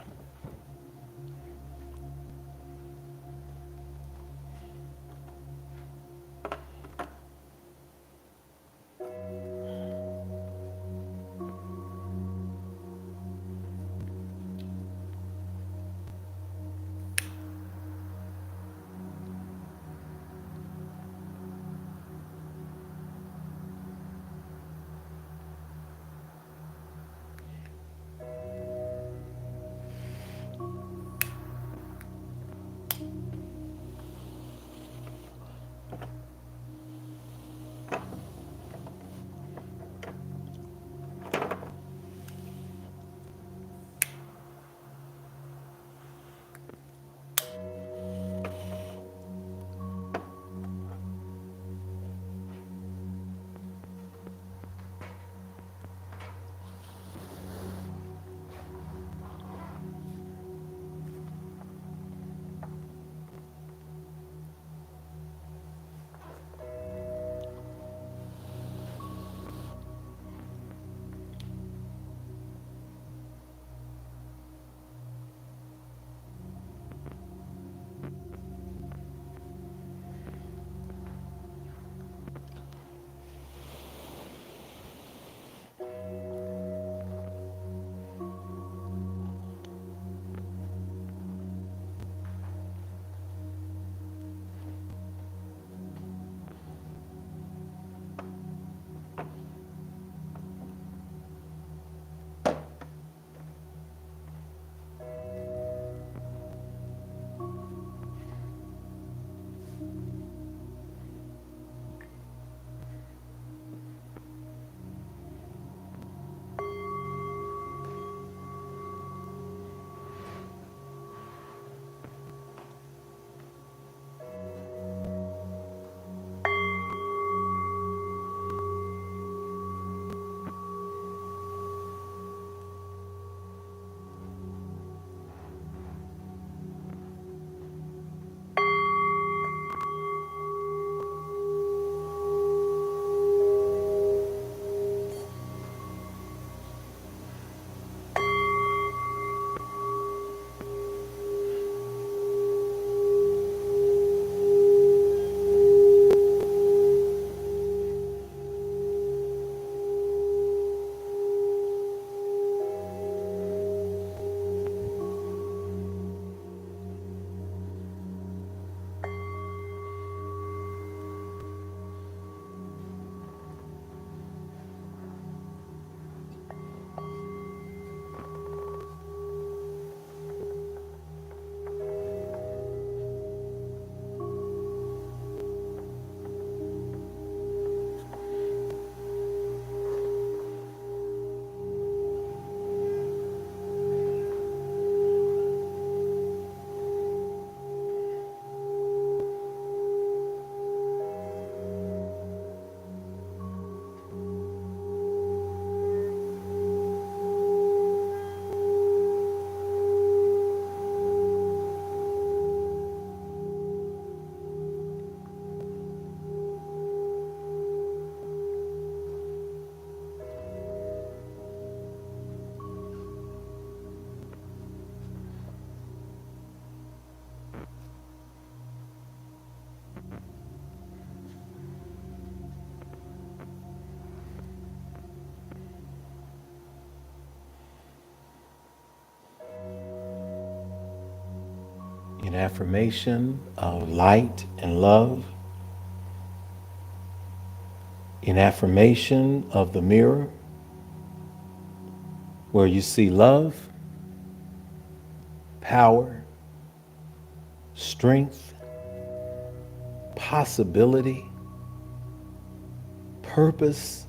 in affirmation of light and love, in affirmation of the mirror, where you see love, power, strength, possibility, purpose,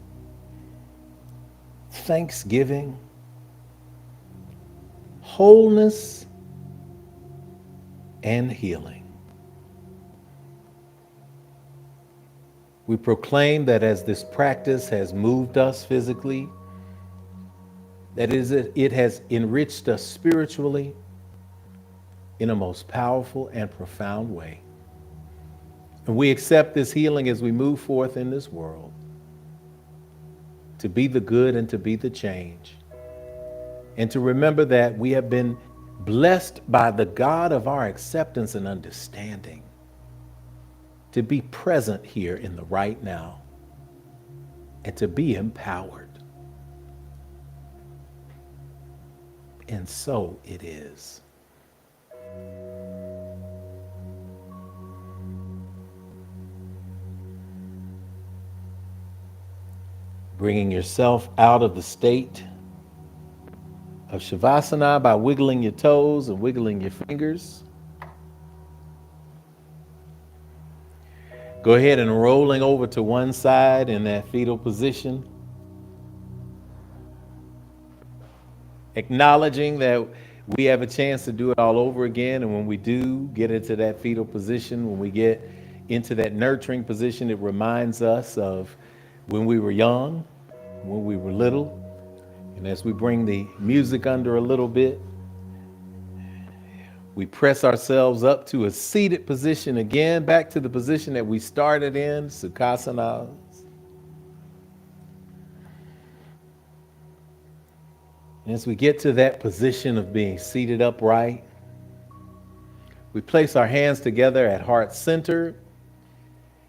thanksgiving, wholeness, and healing. We proclaim that as this practice has moved us physically, that it has enriched us spiritually in a most powerful and profound way. And we accept this healing as we move forth in this world to be the good and to be the change. And to remember that we have been blessed by the God of our acceptance and understanding to be present here in the right now and to be empowered. And so it is. Bringing yourself out of the state of Shavasana by wiggling your toes and wiggling your fingers. Go ahead and rolling over to one side in that fetal position. Acknowledging that we have a chance to do it all over again. And when we do get into that fetal position, when we get into that nurturing position, it reminds us of when we were young, when we were little. And as we bring the music under a little bit, we press ourselves up to a seated position again, back to the position that we started in, Sukhasana. And as we get to that position of being seated upright, we place our hands together at heart center,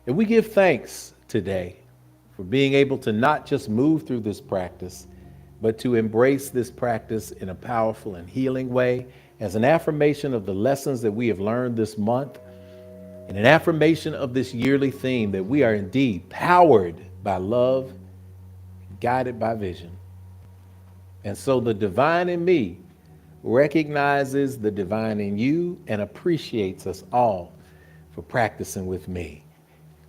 and we give thanks today for being able to not just move through this practice, but to embrace this practice in a powerful and healing way as an affirmation of the lessons that we have learned this month, and an affirmation of this yearly theme that we are indeed powered by love, guided by vision. And so the divine in me recognizes the divine in you and appreciates us all for practicing with me.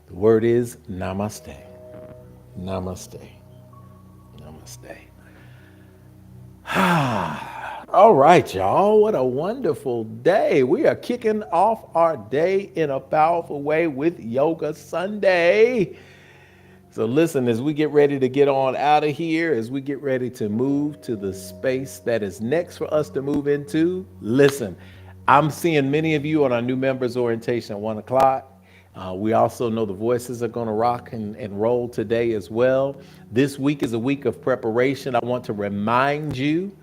The word is namaste. Namaste. Namaste. All right, y'all. What a wonderful day. We are kicking off our day in a powerful way with Yoga Sunday. So listen, as we get ready to get on out of here, as we get ready to move to the space that is next for us to move into, listen, I'm seeing many of you on our new members orientation at 1 o'clock. We also know the voices are going to rock and roll today as well. This week is a week of preparation. I want to remind you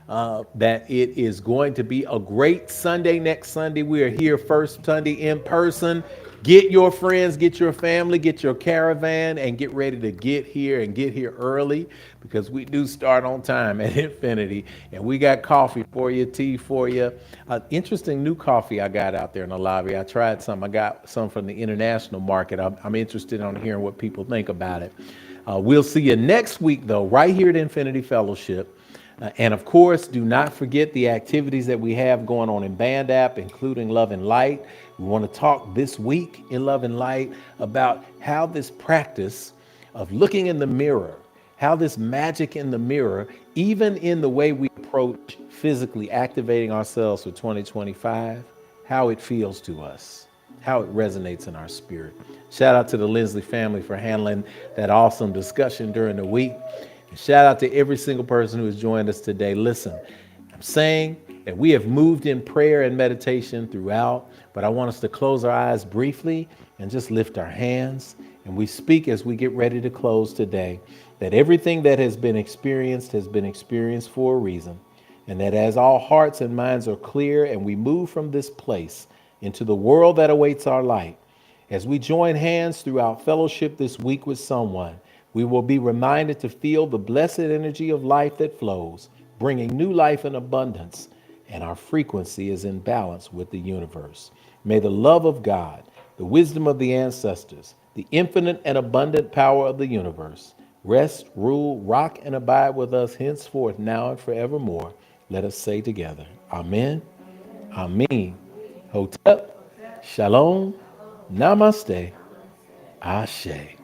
that it is going to be a great Sunday. Next Sunday, we are here first Sunday in person. Get your friends, get your family, get your caravan, and get ready to get here and get here early, because we do start on time at Infinity. And we got coffee for you, tea for you. Interesting new coffee I got out there in the lobby. I tried some. I got some from the international market. I'm interested in hearing what people think about it. We'll see you next week, though, right here at Infinity Fellowship. And of course, do not forget the activities that we have going on in Band App, including Love and Light. We want to talk this week in Love and Light about how this practice of looking in the mirror, how this magic in the mirror, even in the way we approach physically activating ourselves for 2025, how it feels to us, how it resonates in our spirit. Shout out to the Lindsley family for handling that awesome discussion during the week. Shout out to every single person who has joined us today. Listen, I'm saying that we have moved in prayer and meditation throughout, but I want us to close our eyes briefly and just lift our hands. And we speak as we get ready to close today, that everything that has been experienced for a reason. And that as all hearts and minds are clear and we move from this place into the world that awaits our light, as we join hands throughout fellowship this week with someone, we will be reminded to feel the blessed energy of life that flows, bringing new life and abundance, and our frequency is in balance with the universe. May the love of God, the wisdom of the ancestors, the infinite and abundant power of the universe rest, rule, rock, and abide with us henceforth, now and forevermore. Let us say together, Amen, Amen, Hotep, Shalom, Namaste, Ashe.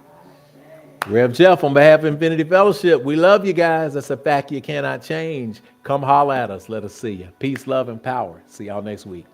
Rev Jeff, on behalf of Infinity Fellowship, we love you guys. That's a fact you cannot change. Come holler at us. Let us see you. Peace, love, and power. See y'all next week.